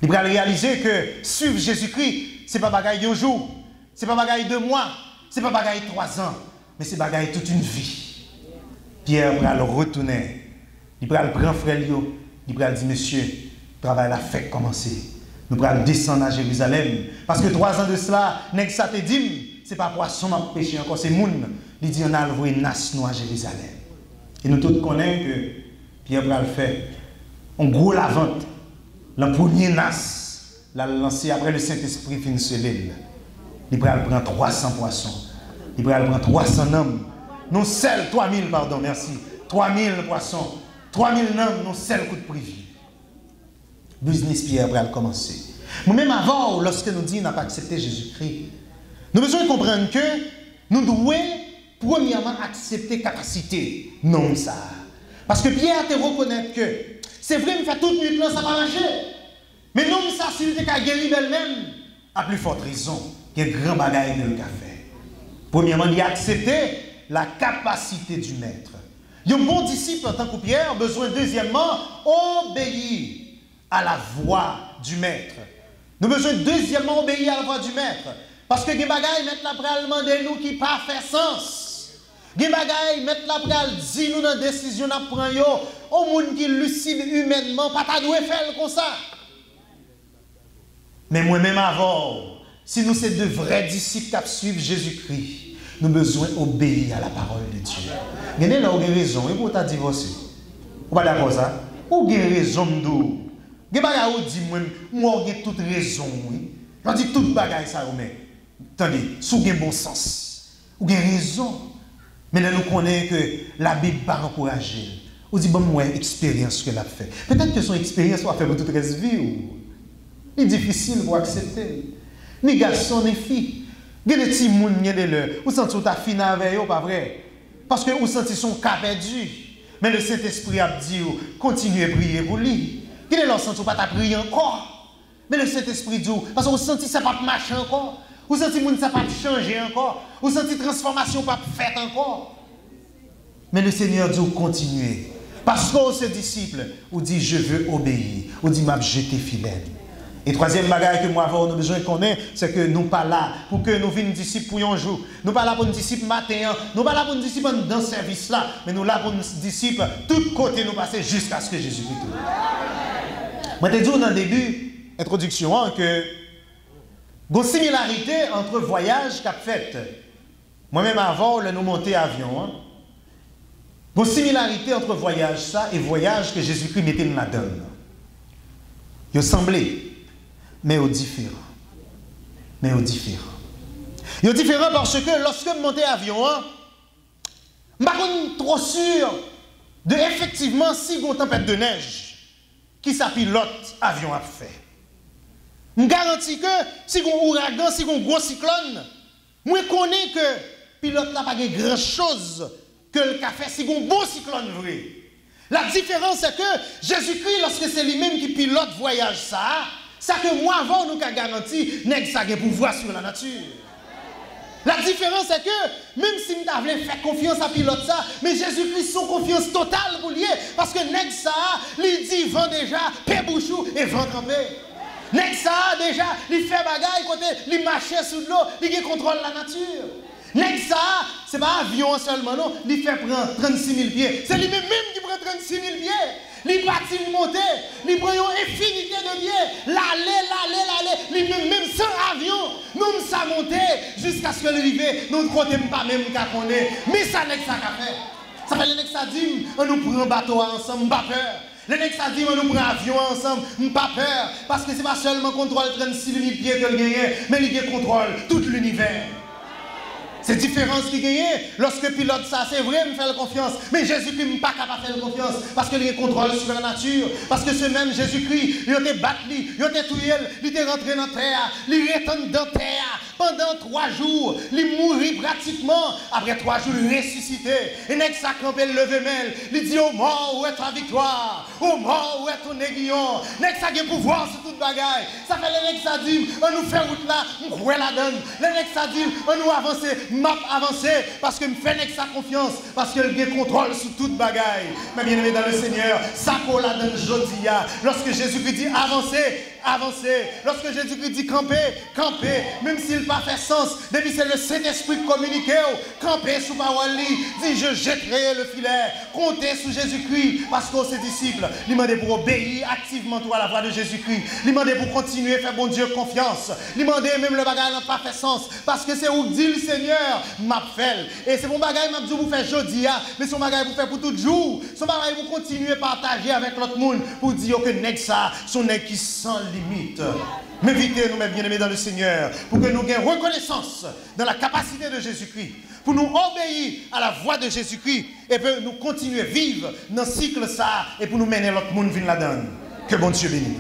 D: Il va réaliser que suivre Jésus-Christ, ce n'est pas bagaille d'un jour, ce n'est pas bagaille 2 mois, ce n'est pas bagaille 3 ans, mais c'est bagaille toute une vie. Pierre va le retourner, il va le prendre frère, il va dire, monsieur, le travail la fait commencer. Nous allons descendre à Jérusalem. Parce que 3 ans de cela, nèg ça te dit, ce n'est pas poisson à péché encore, c'est moun. Il dit, on a envoyé nas nous à Jérusalem. Et nous tous connaissons que Pierre va le faire. On gros la vente. Le premier nas, l'a lancé après le Saint-Esprit fin l'île. Il va prendre 300 poissons. Il va prendre 300 hommes. Non seuls 3000, pardon, merci. 3000 poissons. 3000 hommes, non seuls coup de privé. Business Pierre va commencer. Même avant, lorsque nous disons qu'on n'a pas accepté Jésus-Christ, nous devons comprendre que nous devons premièrement accepter la capacité. Non, ça. Parce que Pierre te reconnaît que c'est vrai, il fait toute nuit, ça va marcher. Mais non, ça, s'il était qu'à guérir elle-même, à plus forte raison, il y a un grand bagage de le fait. Premièrement, il a accepté la capacité du maître. Il y a un bon disciple en tant que Pierre, besoin deuxièmement, obéir à la voix du maître. Nous avons besoin deuxièmement obéir à la voix du maître. Parce que les bagailles mettent la pral demander nous qui pas fait sens. Les bagailles mettent la pral dire nous dans décision n'a prend yo au monde qui lucide humainement pas ta doué faire comme ça. Mais moi-même avant, si nous sommes de vrais disciples qui suivent Jésus-Christ, nous avons besoin d'obéir à la parole de Dieu. Vous avez raison, et pour ta divorcer. Vous pas d'accord ça? Ou avez raison d'où? Vous avez dit, moi, j'ai toute raison. Je dis toute bagaille ça, mais attendez, sous un bon sens. Vous avez raison. Mais là, nous connaissons que la Bible pas encourager. Vous dit, bon, moi, expérience qu'elle a fait. Peut-être que son expérience va faire pour toute la vie. C'est difficile pour accepter. Ni garçons, ni filles. Il y a des petits gens qui sont là. Vous sentez que vous avez fini avec eux, pas vrai? Parce que vous sentez son cas perdu. Mais le Saint-Esprit a dit, continuez à prier pour lui. Il est là, vous ne pas prier encore. Mais le Saint-Esprit dit, parce que vous sentez que ça ne va pas marcher encore. Vous sentez que ça ne va pas changer encore. Vous sentez que la transformation ne va pas faite encore. Mais le Seigneur dit, continuez. Parce que ces disciples, vous dit, je veux obéir. Vous dit, m'a jeté fidèle. Et troisième bagage que moi avons besoin de connaître, c'est que nous ne sommes pas là pour que nous venions disciples pour un jour. Nous ne sommes pas là pour un disciple matin, nous ne sommes pas là pour un disciple dans ce service-là, mais nous sommes là pour un disciple, tout côté nous passer jusqu'à ce que Jésus-Christ tourne. Moi, je te dis dans le début, introduction, que il y a une similarité entre voyage qu'a fait. Moi-même avant, nous monter avion. Il y a une similarité entre voyage ça et voyage que Jésus-Christ mettait dans la donne. Ils semblaient. Mais au différent. Mais au différent. Il est différent parce que lorsque je montais avion, je ne suis pas trop sûr de effectivement si il y a une tempête de neige qui sa pilote avion a fait. Je garantis que si il y a un ouragan, si il y a un gros cyclone, je connais que le pilote n'a pas grand chose que le fait si il y a un bon cyclone vrai. La différence c'est que Jésus-Christ, lorsque c'est lui-même qui pilote voyage ça que moi avant nous avons garanti, n'est ça a pouvoir sur la nature. La différence c'est que même si nous avons fait confiance à pilote ça, mais Jésus-Christ son confiance totale pour lui parce que nèg ça lui dit vent déjà, paix bouchou et vent campé. Nèg ça déjà, il fait bagaille côté, il marche sous l'eau, il contrôle la nature. Nèg ça, c'est pas avion seulement non, il fait prendre 36 000 pieds. C'est lui-même qui prend 36 000 pieds. il bâtit monter, il prend une infinité de biais, l'aller, même sans avion, nous ça monter jusqu'à ce que l'arrivée, nous ne comptons pas même qu'à connaître, mais ça n'est que ça qu'a fait. Ça fait le ça dit, on nous prend un bateau ensemble, pas peur. Le nèg ça dit, on nous prend un avion ensemble, pas peur, parce que c'est pas seulement contrôle 36 000 pieds que le gagne, mais il contrôle tout l'univers. C'est différence qui gagne. Lorsque pilote ça, c'est vrai, me faire confiance. Mais Jésus-Christ n'est pas capable de faire confiance. Parce qu'il contrôle sur la nature. Parce que ce même Jésus-Christ, il a battu, il a tué, il est rentré dans la terre, il est rentré dans la terre. Pendant 3 jours, il mourit pratiquement. Après 3 jours, il ressuscité. Et n'est que ça campé le levé mêle. Il dit au mort, où est ta victoire? Au mort, où est ton aiguillon? N'est que ça qui a pouvoir sur toute bagaille. Ça fait le nèg ça dit, on nous fait route là, on croit la donne. Le nèg ça dit, on nous avance, m'a avancé parce que me fait nèg ça confiance, parce que le contrôle sur toute bagaille. Mais bien aimé dans le Seigneur, ça qu'on la donne jodia. Lorsque Jésus-Christ dit avancer, avancer. Lorsque Jésus-Christ dit camper, camper. Même s'il n'a pas fait sens, depuis c'est le Saint-Esprit communiqué, camper sous parole, dit je jetterai le filet. Comptez sous Jésus-Christ parce que ses disciples, ils demandent pour obéir activement à la voix de Jésus-Christ. Ils demandent pour continuer à faire bon Dieu confiance. Ils demandent même le bagage n'a pas fait sens parce que c'est où dit le Seigneur m'a fait. Et c'est mon bagage m'a dit pour faire jeudi, mais son bagage pour faire pour tout jour. Son bagage pour continuer à partager avec l'autre monde pour dire que nèg ça, son nèg qui sans limite. M'invitez nous mes bien-aimés dans le Seigneur pour que nous ayons reconnaissance dans la capacité de Jésus-Christ, pour nous obéir à la voix de Jésus-Christ et pour nous continuer à vivre dans ce cycle ça et pour nous mener l'autre monde vers la donne. Que bon Dieu bénisse.